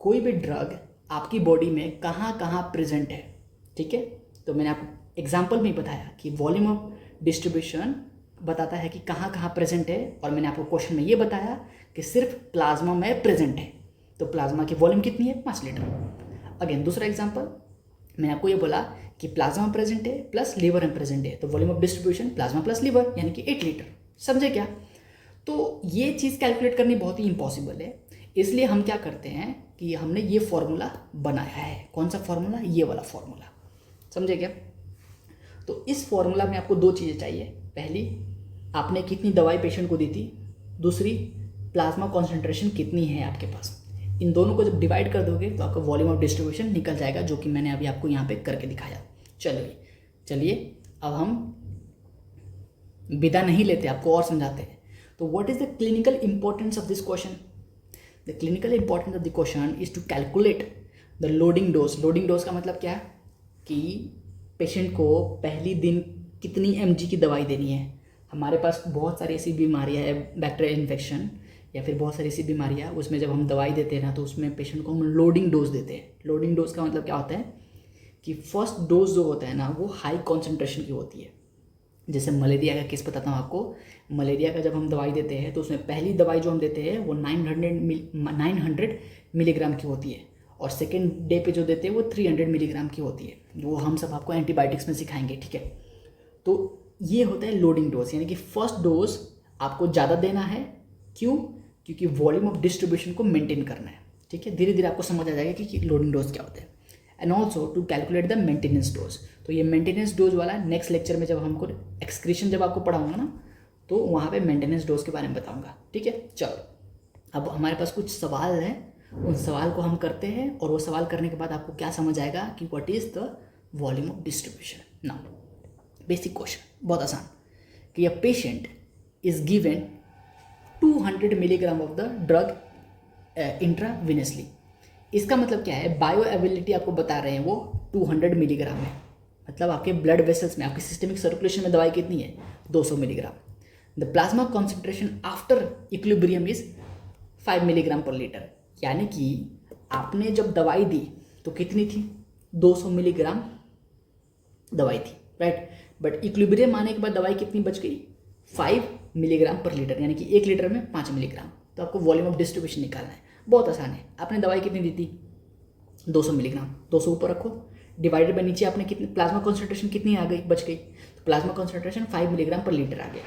कोई भी ड्रग आपकी बॉडी में कहाँ कहाँ प्रेजेंट है। ठीक है, तो मैंने आपको एग्जाम्पल में ही बताया कि वॉल्यूम ऑफ डिस्ट्रीब्यूशन बताता है कि कहाँ कहाँ प्रेजेंट है, और मैंने आपको क्वेश्चन में ये बताया कि सिर्फ प्लाज्मा में प्रेजेंट है। तो प्लाज्मा की वॉल्यूम कितनी है, 5 लीटर। अगेन दूसरा एग्जांपल, मैंने आपको ये बोला कि प्लाज्मा में प्रेजेंट है प्लस लीवर में प्रेजेंट है, तो volume of distribution plasma plus liver यानी कि 8 लीटर। समझे क्या? तो ये चीज़ कैलकुलेट करनी बहुत ही इम्पॉसिबल है, इसलिए हम क्या करते हैं कि हमने ये फॉर्मूला बनाया है। कौन सा फॉर्मूला, ये वाला फॉर्मूला। समझे क्या? तो इस फॉर्मूला में आपको 2 चीज़ें चाहिए। पहली, आपने कितनी दवाई पेशेंट को दी थी, दूसरी प्लाज्मा कॉन्सेंट्रेशन कितनी है आपके पास। इन दोनों को जब डिवाइड कर दोगे तो आपका वॉल्यूम ऑफ डिस्ट्रीब्यूशन निकल जाएगा, जो कि मैंने अभी आपको यहाँ पे करके दिखाया। चलिए अब हम विदा नहीं लेते, आपको और समझाते हैं। तो what is the clinical importance of this question? The clinical importance of the question is to calculate the loading dose. Loading dose का मतलब क्या है कि पेशेंट को पहली दिन कितनी mg की दवाई देनी है। हमारे पास बहुत सारी ऐसी बीमारियां है, बैक्टीरियल इन्फेक्शन या फिर बहुत सारी ऐसी बीमारियां, उसमें जब हम दवाई देते हैं ना, तो उसमें पेशेंट को हम लोडिंग डोज देते हैं। लोडिंग डोज का मतलब क्या होता है कि फर्स्ट डोज जो होता है ना, वो हाई कॉन्सेंट्रेशन की होती है। जैसे मलेरिया का केस बताता हूँ आपको। मलेरिया का जब हम दवाई देते हैं तो उसमें पहली दवाई जो हम देते हैं वो 900 मिलीग्राम की होती है, और सेकेंड डे पे जो देते हैं वो 300 मिलीग्राम की होती है। वो हम सब आपको एंटीबायोटिक्स में सिखाएंगे, ठीक है? तो ये होता है लोडिंग डोज, यानी कि फर्स्ट डोज आपको ज़्यादा देना है। क्यों? क्योंकि वॉल्यूम ऑफ डिस्ट्रीब्यूशन को मेंटेन करना है। ठीक है, धीरे धीरे आपको समझ आ जाएगा कि लोडिंग डोज क्या होता है। And also to calculate the maintenance dose. तो ये मेंटेनेंस डोज वाला नेक्स्ट लेक्चर में जब हमको एक्सक्रीशन जब आपको पढ़ाऊंगा ना, तो वहाँ पे मेंटेनेंस डोज के बारे में बताऊंगा। ठीक है, चलो अब हमारे पास कुछ सवाल हैं, उन सवाल को हम करते हैं, और वो सवाल करने के बाद आपको क्या समझ आएगा कि what is the volume of distribution. Now basic question, बहुत आसान, कि a patient is given 200 milligram of the drug intravenously. इसका मतलब क्या है, बायो अवेलेबिलिटी आपको बता रहे हैं वो 200 मिलीग्राम है, मतलब आपके ब्लड वेसल्स में, आपके सिस्टमिक सर्कुलेशन में दवाई कितनी है, 200 milligram. The plasma concentration after equilibrium is 5 milligram per litre, यानी कि आपने जब दवाई दी तो कितनी थी, 200 मिलीग्राम दवाई थी, राइट? बट इक्विलिब्रियम आने के बाद दवाई कितनी बच गई, 5 मिलीग्राम पर लीटर, यानी कि 1 लीटर में 5 मिलीग्राम। तो आपको वॉल्यूम ऑफ डिस्ट्रीब्यूशन निकालना है, बहुत आसान है। आपने दवाई कितनी दी थी, 200 मिलीग्राम, 200 ऊपर रखो, डिवाइडेड बाय नीचे आपने कितनी प्लाज्मा कॉन्सेंट्रेशन कितनी आ गई, बच गई। तो plasma concentration 5 milligram per litre आ गया।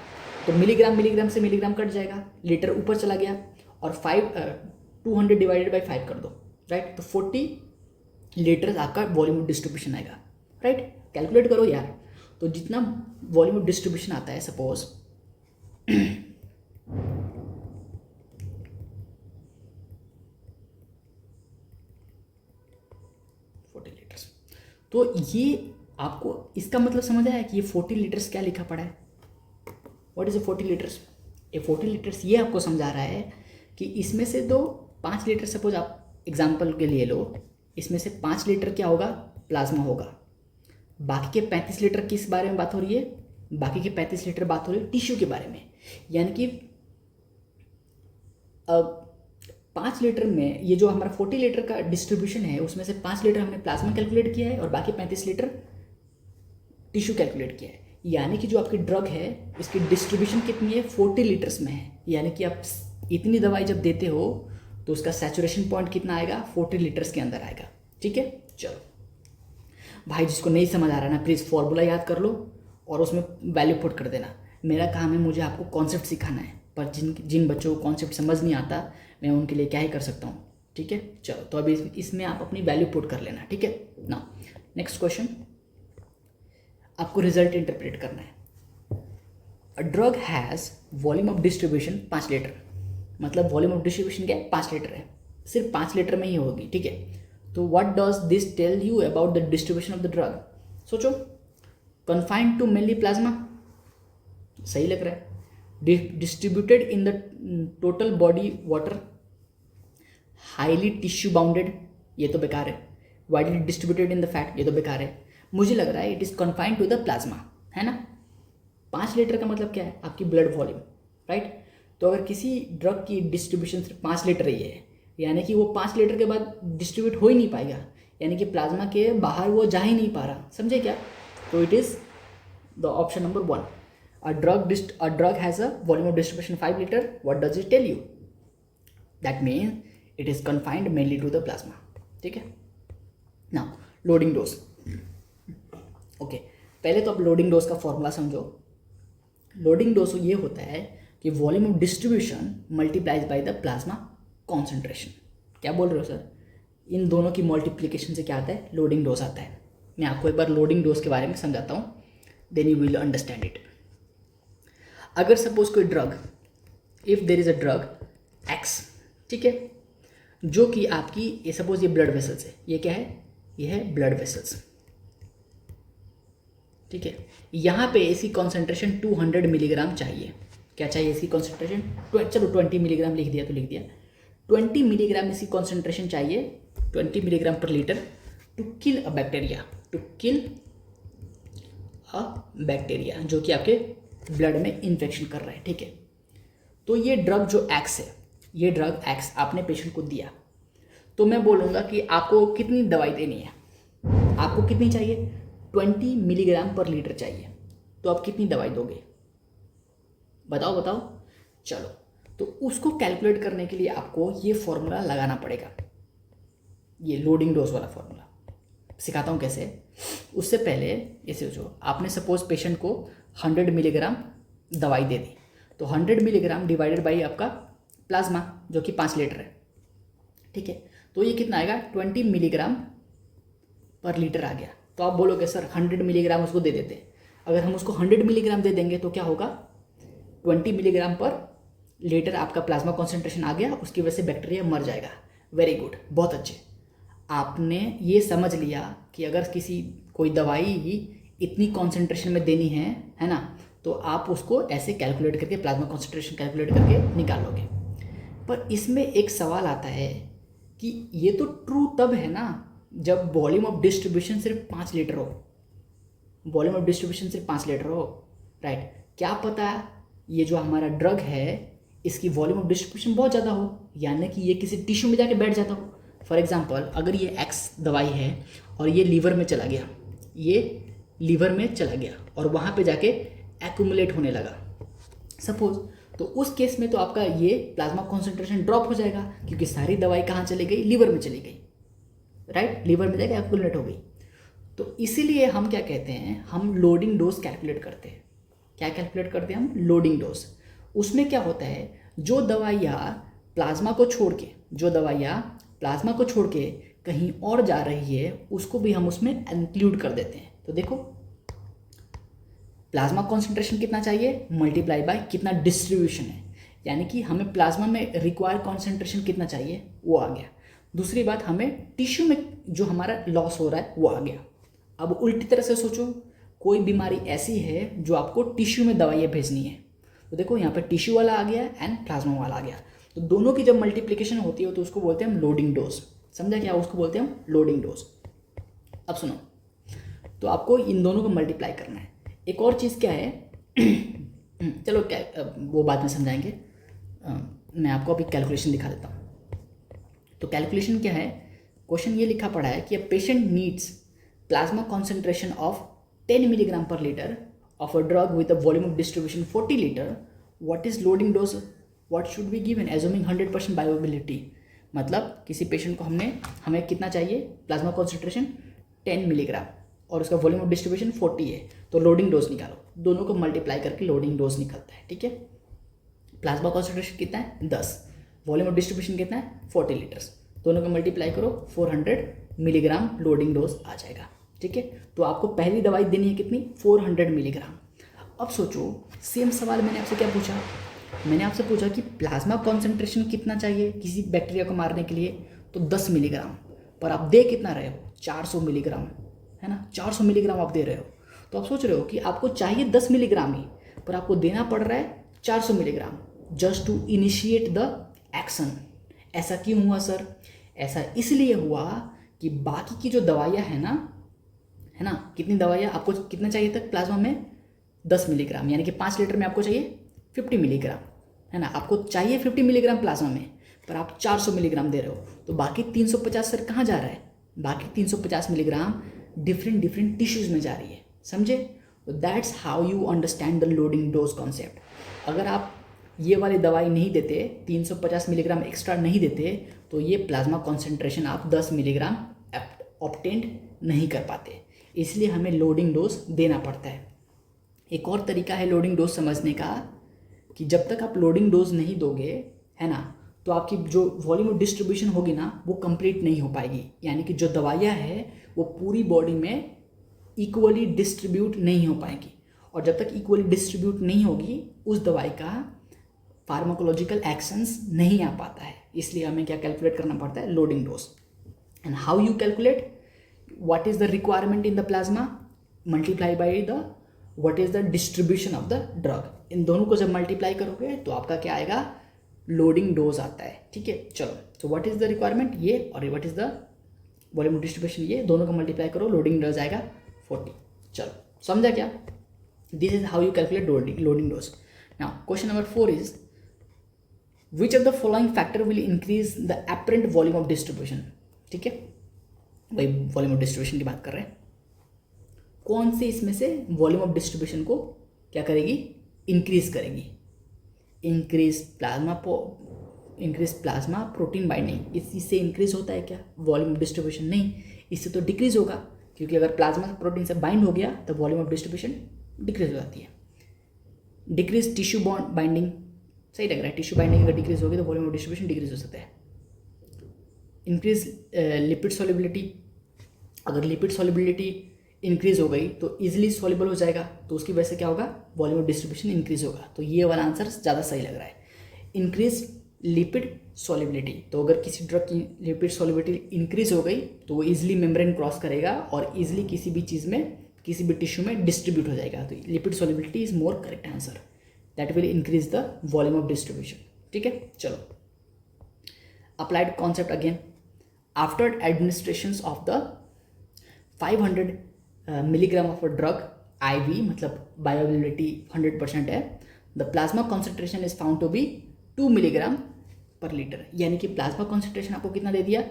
तो मिलीग्राम से मिलीग्राम कट जाएगा, लीटर ऊपर चला गया, और 200 डिवाइडेड बाई 5 कर दो, राइट। तो 40 लीटर्स आपका वॉल्यूम ऑफ डिस्ट्रीब्यूशन आएगा, राइट। कैलकुलेट करो यार। तो जितना वॉल्यूम ऑफ डिस्ट्रीब्यूशन आता है, सपोज 40 लीटर्स, तो ये आपको इसका मतलब समझ आया कि ये 40 लीटर्स क्या लिखा पड़ा है। What is a 40 litres? ये 40 लीटर्स ये आपको समझा रहा है कि इसमें से तो 5 लीटर, सपोज आप एग्जांपल के लिए लो, इसमें से 5 लीटर क्या होगा, प्लाज्मा होगा। बाकी के 35 लीटर किस बारे में बात हो रही है? बाकी के 35 लीटर बात हो रही है टिश्यू के बारे में। यानी कि 5 लीटर में ये जो हमारा 40 लीटर का डिस्ट्रीब्यूशन है, उसमें से 5 लीटर हमने प्लाज्मा कैलकुलेट किया है और बाकी 35 लीटर टिश्यू कैलकुलेट किया है। यानी कि जो आपकी ड्रग है इसकी डिस्ट्रीब्यूशन कितनी है, 40 लीटर्स में है। यानी कि आप इतनी दवाई जब देते हो तो उसका सैचुरेशन पॉइंट कितना आएगा, 40 लीटर्स के अंदर आएगा। ठीक है, चलो भाई जिसको नहीं समझ आ रहा ना, प्लीज़ फॉर्मूला याद कर लो और उसमें वैल्यू पुट कर देना। मेरा काम है मुझे आपको कॉन्सेप्ट सिखाना है, पर जिन बच्चों को कॉन्सेप्ट समझ नहीं आता मैं उनके लिए क्या ही कर सकता हूँ। ठीक है, चलो तो अभी इसमें आप अपनी वैल्यू पुट कर लेना। ठीक है ना, नेक्स्ट क्वेश्चन, आपको रिजल्ट इंटरप्रेट करना है। अ drug has volume of distribution 5 litre, मतलब वॉल्यूम ऑफ डिस्ट्रीब्यूशन क्या है, 5 लीटर है, सिर्फ 5 लीटर में ही होगी। ठीक है, तो what does this tell you about the distribution of the drug? सोचो, कन्फाइंड टू मेनली प्लाज्मा, सही लग रहा है। Distributed in the total body water, highly tissue bounded, ये तो बेकार है। Widely distributed in the fat, ये तो बेकार है। मुझे लग रहा है it is confined to the plasma, है ना। 5 लीटर का मतलब क्या है, आपकी ब्लड वॉल्यूम, राइट। तो अगर किसी ड्रग की डिस्ट्रीब्यूशन सिर्फ 5 लीटर ही है, यानी कि वो 5 लीटर के बाद डिस्ट्रीब्यूट हो ही नहीं पाएगा, यानी कि प्लाज्मा के बाहर वो जा ही नहीं पा रहा, समझे क्या। तो it is the option number 1। A drug has a volume of distribution 5 litre, what does it tell you? That means it is confined mainly to the plasma. ठीक है, नाउ लोडिंग डोज। ओके, पहले तो आप loading dose का formula समझो। Loading dose ये होता है कि volume of distribution multiplies by the plasma concentration. क्या बोल रहे हो सर? इन दोनों की मल्टीप्लिकेशन से क्या आता है, लोडिंग डोज आता है। मैं आपको एक बार लोडिंग डोज के बारे में समझाता हूँ, then you will understand it. अगर सपोज कोई drug, if there is a drug X, ठीक है, जो कि आपकी ये सपोज ये ब्लड वेसल्स है, ये क्या है, ये है ब्लड वेसल्स। ठीक है, यहाँ पे इसकी कॉन्सेंट्रेशन 200 मिलीग्राम चाहिए। क्या चाहिए इसकी कॉन्सेंट्रेशन? चलो 20 मिलीग्राम लिख दिया तो लिख दिया। 20 मिलीग्राम इसकी कॉन्सेंट्रेशन चाहिए, 20 milligram per litre, to kill a bacteria, to kill a bacteria जो कि आपके ब्लड में इन्फेक्शन कर रहा है। ठीक है, तो ये ड्रग जो एक्स है, ये ड्रग एक्स आपने पेशेंट को दिया, तो मैं बोलूँगा कि आपको कितनी दवाई देनी है, आपको कितनी चाहिए, 20 मिलीग्राम पर लीटर चाहिए। तो आप कितनी दवाई दोगे, बताओ बताओ। चलो, तो उसको कैलकुलेट करने के लिए आपको ये फॉर्मूला लगाना पड़ेगा, ये लोडिंग डोज वाला फॉर्मूला। सिखाता हूँ कैसे। उससे पहले ये सोचो, आपने सपोज पेशेंट को 100 मिलीग्राम दवाई दे दी, तो 100 मिलीग्राम डिवाइडेड बाई आपका प्लाज्मा जो कि 5 लीटर है। ठीक है, तो ये कितना आएगा, 20 मिलीग्राम पर लीटर आ गया। तो आप बोलोगे सर 100 मिलीग्राम उसको दे देते। अगर हम उसको 100 मिलीग्राम दे देंगे तो क्या होगा, 20 मिलीग्राम पर लीटर आपका प्लाज्मा कॉन्सेंट्रेशन आ गया, उसकी वजह से बैक्टीरिया मर जाएगा। वेरी गुड, बहुत अच्छे। आपने ये समझ लिया कि अगर कोई दवाई ही इतनी कॉन्सेंट्रेशन में देनी है ना, तो आप उसको ऐसे कैलकुलेट करके प्लाज्मा कॉन्सेंट्रेशन कैलकुलेट करके निकालोगे। पर इसमें एक सवाल आता है कि ये तो ट्रू तब है ना जब वॉल्यूम ऑफ डिस्ट्रीब्यूशन सिर्फ 5 लीटर हो, वॉल्यूम ऑफ डिस्ट्रीब्यूशन सिर्फ 5 लीटर हो, राइट। क्या पता ये जो हमारा ड्रग है इसकी वॉल्यूम ऑफ डिस्ट्रीब्यूशन बहुत ज़्यादा हो, यानी कि ये किसी टिश्यू में जाके बैठ जाता हो। फॉर एग्जांपल, अगर ये एक्स दवाई है और ये लीवर में चला गया, ये लीवर में चला गया और वहाँ पे जाके एक्यूमुलेट होने लगा सपोज, तो उस केस में तो आपका ये प्लाज्मा कॉन्सेंट्रेशन ड्रॉप हो जाएगा, क्योंकि सारी दवाई कहाँ चली गई, लीवर में चली गई, राइट। लीवर में जाके एक्यूमुलेट हो गई। तो इसीलिए हम क्या कहते हैं, हम लोडिंग डोज कैलकुलेट करते हैं। क्या कैलकुलेट करते हैं हम, लोडिंग डोज। उसमें क्या होता है, जो दवाइयाँ प्लाज्मा को छोड़ के, जो दवाइयाँ प्लाज्मा को छोड़ के कहीं और जा रही है उसको भी हम उसमें इंक्लूड कर देते हैं। तो देखो प्लाज्मा कॉन्सेंट्रेशन कितना चाहिए मल्टीप्लाई बाय कितना डिस्ट्रीब्यूशन है, यानी कि हमें प्लाज्मा में रिक्वायर कॉन्सेंट्रेशन कितना चाहिए वो आ गया। दूसरी बात हमें टिश्यू में जो हमारा लॉस हो रहा है वो आ गया। अब उल्टी तरह से सोचो, कोई बीमारी ऐसी है जो आपको टिश्यू में दवाइयाँ भेजनी है, तो देखो यहाँ पर टिश्यू वाला आ गया एंड प्लाज्मा वाला आ गया। तो दोनों की जब मल्टीप्लिकेशन होती है तो उसको बोलते हैं हम लोडिंग डोज। समझा क्या, उसको बोलते हैं हम लोडिंग डोज। अब सुनो, तो आपको इन दोनों को मल्टीप्लाई करना है। एक और चीज़ क्या है चलो क्या वो बाद में समझाएंगे, मैं आपको अभी कैलकुलेशन दिखा देता हूँ। तो कैलकुलेशन क्या है, क्वेश्चन ये लिखा पड़ा है कि a patient needs plasma concentration of 10 milligram per litre of a drug with a volume of distribution 40 liter, what is loading dose, what should be given assuming 100% bioavailability। मतलब किसी पेशेंट को हमें कितना चाहिए प्लाज्मा कॉन्सेंट्रेशन 10 मिलीग्राम और उसका volume of distribution 40 है, तो लोडिंग डोज निकालो। दोनों को मल्टीप्लाई करके लोडिंग डोज निकलता है। ठीक है, प्लाज्मा कॉन्सेंट्रेशन कितना है 10, वॉल्यूम ऑफ डिस्ट्रीब्यूशन कितना है 40 लीटर्स, दोनों को मल्टीप्लाई करो 400 मिलीग्राम लोडिंग डोज आ जाएगा। ठीक है, तो आपको पहली दवाई देनी है कितनी 400 मिलीग्राम। अब सोचो सेम सवाल मैंने आपसे क्या पूछा, मैंने आपसे पूछा कि प्लाज्मा कॉन्सेंट्रेशन कितना चाहिए किसी बैक्टीरिया को मारने के लिए, तो 10 मिलीग्राम, पर आप दे कितना रहे हो 400 मिलीग्राम, है ना, 400 मिलीग्राम आप दे रहे हो। तो आप सोच रहे हो कि आपको चाहिए 10 मिलीग्राम ही, पर आपको देना पड़ रहा है 400 milligram just to initiate the action. ऐसा क्यों हुआ सर? ऐसा इसलिए हुआ कि बाकी की जो दवाइयाँ है ना, कितनी दवाइयाँ आपको कितना चाहिए था प्लाज्मा में 10 मिलीग्राम, यानी कि 5 लीटर में आपको चाहिए 50 मिलीग्राम, है ना, आपको चाहिए 50 मिलीग्राम प्लाज्मा में, पर आप 400 मिलीग्राम दे रहे हो, तो बाकी 350 सर कहाँ जा रहा है? बाकी 350 मिलीग्राम डिफरेंट टिश्यूज़ में जा रही है। समझे? तो that's how you understand the loading dose concept. अगर आप ये वाली दवाई नहीं देते, 350 मिलीग्राम एक्स्ट्रा नहीं देते, तो ये प्लाज्मा कॉन्सेंट्रेशन आप 10 मिलीग्राम ऑब्टेंड नहीं कर पाते, इसलिए हमें लोडिंग डोज देना पड़ता है। एक और तरीका है लोडिंग डोज समझने का कि जब तक आप लोडिंग डोज नहीं दोगे, है ना, तो आपकी जो वॉल्यूम ऑफ डिस्ट्रीब्यूशन होगी ना वो कंप्लीट नहीं हो पाएगी, यानी कि जो दवाइयाँ है वो पूरी बॉडी में इक्वली डिस्ट्रीब्यूट नहीं हो पाएगी, और जब तक इक्वली डिस्ट्रीब्यूट नहीं होगी उस दवाई का फार्माकोलॉजिकल एक्शंस नहीं आ पाता है। इसलिए हमें क्या कैलकुलेट करना पड़ता है loading dose. And how you calculate what is the requirement in the plasma multiply by the what is the distribution of the drug। इन दोनों को जब मल्टीप्लाई करोगे तो आपका क्या आएगा लोडिंग डोज आता है। ठीक है, चलो, तो व्हाट इज द रिक्वायरमेंट ये और what is the volume of distribution ये, दोनों को मल्टीप्लाई करो लोडिंग डोज आएगा 40। चलो समझा क्या? This is how you calculate loading dose. Now question number 4 is which of the following factor will increase the apparent volume of distribution. ठीक है, भाई वॉल्यूम ऑफ डिस्ट्रीब्यूशन की बात कर रहे हैं, कौन से इसमें से वॉल्यूम ऑफ डिस्ट्रीब्यूशन को क्या करेगी इंक्रीज करेगी? इंक्रीज प्लाज्मा प्रोटीन बाइंडिंग, इससे इंक्रीज होता है क्या वॉल्यूम ऑफ डिस्ट्रीब्यूशन? नहीं, इससे तो डिक्रीज होगा, क्योंकि अगर प्लाज्मा प्रोटीन से बाइंड हो गया तो वॉल्यूम ऑफ डिस्ट्रीब्यूशन डिक्रीज हो जाती है। डिक्रीज टिश्यू बॉन्ड बाइंडिंग, सही लग रहा है, टिश्यू बाइंडिंग अगर डिक्रीज होगी तो वॉल्यूम ऑफ डिस्ट्रीब्यूशन डिक्रीज हो सकता है। इंक्रीज लिपिड सॉल्युबिलिटी, अगर लिपिड सॉल्युबिलिटी इंक्रीज हो गई तो इजीली सॉल्युबल हो जाएगा, तो उसकी वजह से क्या होगा वॉल्यूम ऑफ डिस्ट्रीब्यूशन इंक्रीज होगा। तो ये वाला आंसर ज़्यादा सही लग रहा है, इंक्रीज लिपिड सॉल्युबिलिटी। तो अगर किसी ड्रग की लिपिड सॉल्युबिलिटी इंक्रीज हो गई तो वो इजीली मेम्ब्रेन क्रॉस करेगा और इजीली किसी भी चीज़ में किसी भी टिश्यू में डिस्ट्रीब्यूट हो जाएगा। तो lipid solubility is more correct answer, that will increase the volume of distribution. ठीक है, चलो applied concept again. After administration of the 500 milligram of a drug IV, मतलब बायोअवेलेबिलिटी 100% है, the plasma concentration is found to be 2 milligram per litre, यानी कि plasma concentration आपको कितना दे दिया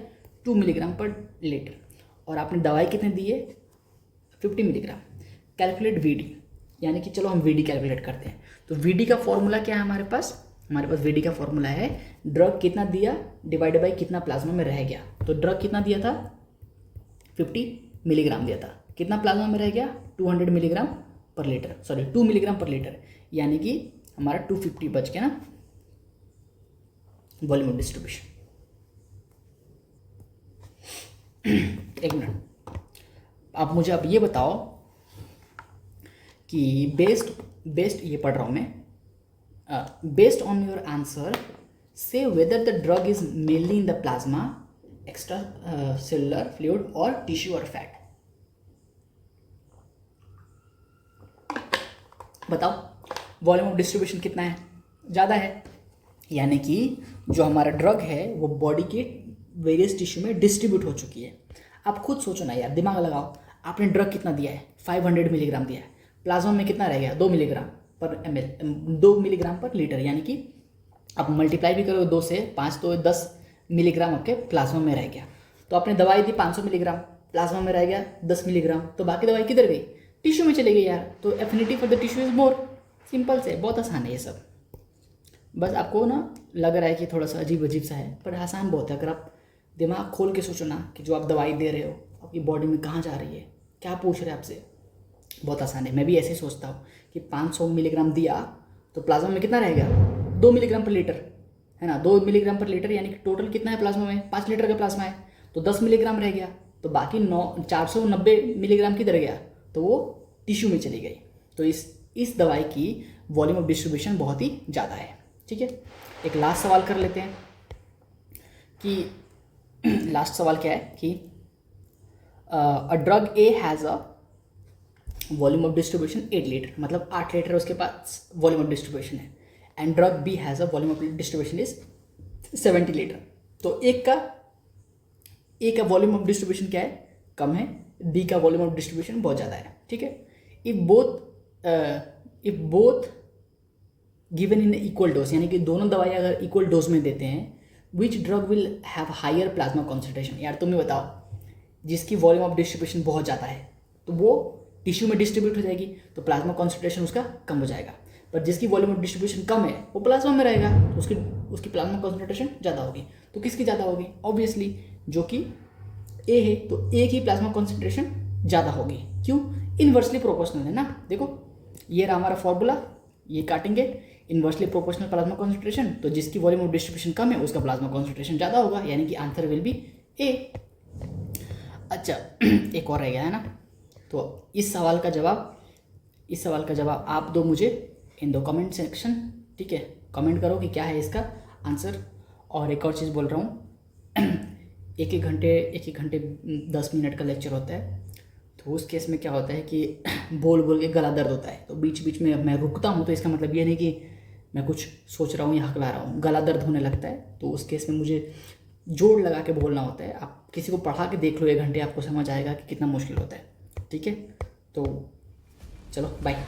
2 मिलीग्राम पर लीटर, और आपने दवाई कितने दी है 50 मिलीग्राम। कैलकुलेट VD, यानी कि चलो हम VD कैलकुलेट करते हैं। तो VD का फॉर्मूला क्या है हमारे पास VD का फॉर्मूला है ड्रग कितना दिया डिवाइड बाई कितना प्लाज्मा में रह गया। तो ड्रग कितना दिया था 50 मिलीग्राम दिया था, कितना प्लाज्मा में रह गया 200 milligram per litre, sorry 2 milligram per litre, यानी कि हमारा 250 बच गया ना वॉल्यूम ऑफ डिस्ट्रीब्यूशन। एक मिनट, आप मुझे अब ये बताओ कि बेस्ड ये पढ़ रहा हूँ मैं, बेस्ड ऑन योर आंसर से whether the drug is mainly in the plasma, extra cellular fluid और टिश्यू और फैट। बताओ वॉल्यूम ऑफ डिस्ट्रीब्यूशन कितना है? ज़्यादा है, यानी कि जो हमारा ड्रग है वो बॉडी के वेरियस टिश्यू में डिस्ट्रीब्यूट हो चुकी है। आप खुद सोचो ना यार, दिमाग लगाओ, आपने ड्रग कितना दिया है? 500 मिलीग्राम दिया है, प्लाज्मा में कितना रह गया? 2 मिलीग्राम पर ml, 2 मिलीग्राम पर लीटर, यानी कि आप मल्टीप्लाई भी करोगे 2 से 5 तो 10 मिलीग्राम आपके प्लाज्मा में रह गया। तो आपने दवाई दी 500 मिलीग्राम, प्लाज्मा में रह गया 10 मिलीग्राम, तो बाकी दवाई किधर गई? टिश्यू में चली गई यार। तो affinity for the tissue is more. Simple से, बहुत आसान है ये सब। बस आपको ना लग रहा है कि थोड़ा सा अजीब अजीब सा है, पर आसान बहुत है। अगर आप दिमाग खोल के सोचो ना कि जो आप दवाई दे रहे हो आपकी बॉडी में कहाँ जा रही है, क्या पूछ रहे हैं आपसे, बहुत आसान है। मैं भी ऐसे ही सोचता हूँ कि 500 मिलीग्राम दिया तो प्लाज्मा में कितना रहेगा? 2 मिलीग्राम पर लीटर, है ना? 2 मिलीग्राम पर लीटर, यानी कि टोटल कितना है प्लाज्मा में? 5 लीटर का प्लाज्मा है, तो 10 मिलीग्राम रह गया, तो बाकी 490 मिलीग्राम किधर गया? तो वो टिश्यू में चली गई। तो इस दवाई की वॉल्यूम ऑफ डिस्ट्रीब्यूशन बहुत ही ज़्यादा है। ठीक है, एक लास्ट सवाल कर लेते हैं कि लास्ट सवाल क्या है कि a drug A has a volume of distribution 8 litre, मतलब 8 लीटर उसके पास वॉल्यूम ऑफ डिस्ट्रीब्यूशन है, and drug B has a volume of distribution is 70 litre. तो ए का वॉल्यूम ऑफ डिस्ट्रीब्यूशन क्या है? कम है। बी का वॉल्यूम ऑफ डिस्ट्रीब्यूशन बहुत ज़्यादा है। ठीक है, if both given in equal dose, यानी कि दोनों दवाई अगर इक्वल डोज में देते हैं, which drug will have higher plasma concentration? यार तुम ही बताओ, जिसकी वॉल्यूम ऑफ डिस्ट्रीब्यूशन बहुत ज़्यादा है तो वो टिश्यू में डिस्ट्रीब्यूट हो जाएगी, तो प्लाज्मा कॉन्सेंट्रेशन उसका कम हो जाएगा। पर जिसकी वॉल्यूम ऑफ डिस्ट्रीब्यूशन कम है वो प्लाज्मा में रहेगा, तो उसकी प्लाज्मा कॉन्सेंट्रेशन ज़्यादा होगी। तो किसकी ज़्यादा होगी? ऑब्वियसली जो कि ए है, तो ए की प्लाज्मा कॉन्सेंट्रेशन ज़्यादा होगी। क्यों? इन्वर्सली प्रोपोर्शनल है ना। देखो ये रहा हमारा फॉर्मूला, ये काटेंगे, इन्वर्सली प्रोपोर्शनल प्लाज्मा कॉन्सेंट्रेशन, तो जिसकी वॉल्यूम ऑफ डिस्ट्रीब्यूशन कम है उसका प्लाज्मा कॉन्सेंट्रेशन ज़्यादा होगा, यानी कि आंसर विल बी ए। अच्छा एक और रह गया है ना, तो इस सवाल का जवाब आप दो मुझे इन दो कमेंट सेक्शन। ठीक है, कमेंट करो कि क्या है इसका आंसर। और एक और चीज़ बोल रहा हूँ, एक एक घंटे 10 मिनट का लेक्चर होता है, तो उस केस में क्या होता है कि बोल बोल के गला दर्द होता है, तो बीच बीच में मैं रुकता हूँ, तो इसका मतलब ये नहीं कि मैं कुछ सोच रहा हूँ या हकला रहा हूँ, गला दर्द होने लगता है, तो उस केस में मुझे जोड़ लगा के बोलना होता है। आप किसी को पढ़ा के देख लो 1 घंटे, आपको समझ आएगा कि कितना मुश्किल होता है। ठीक है, तो चलो बाय।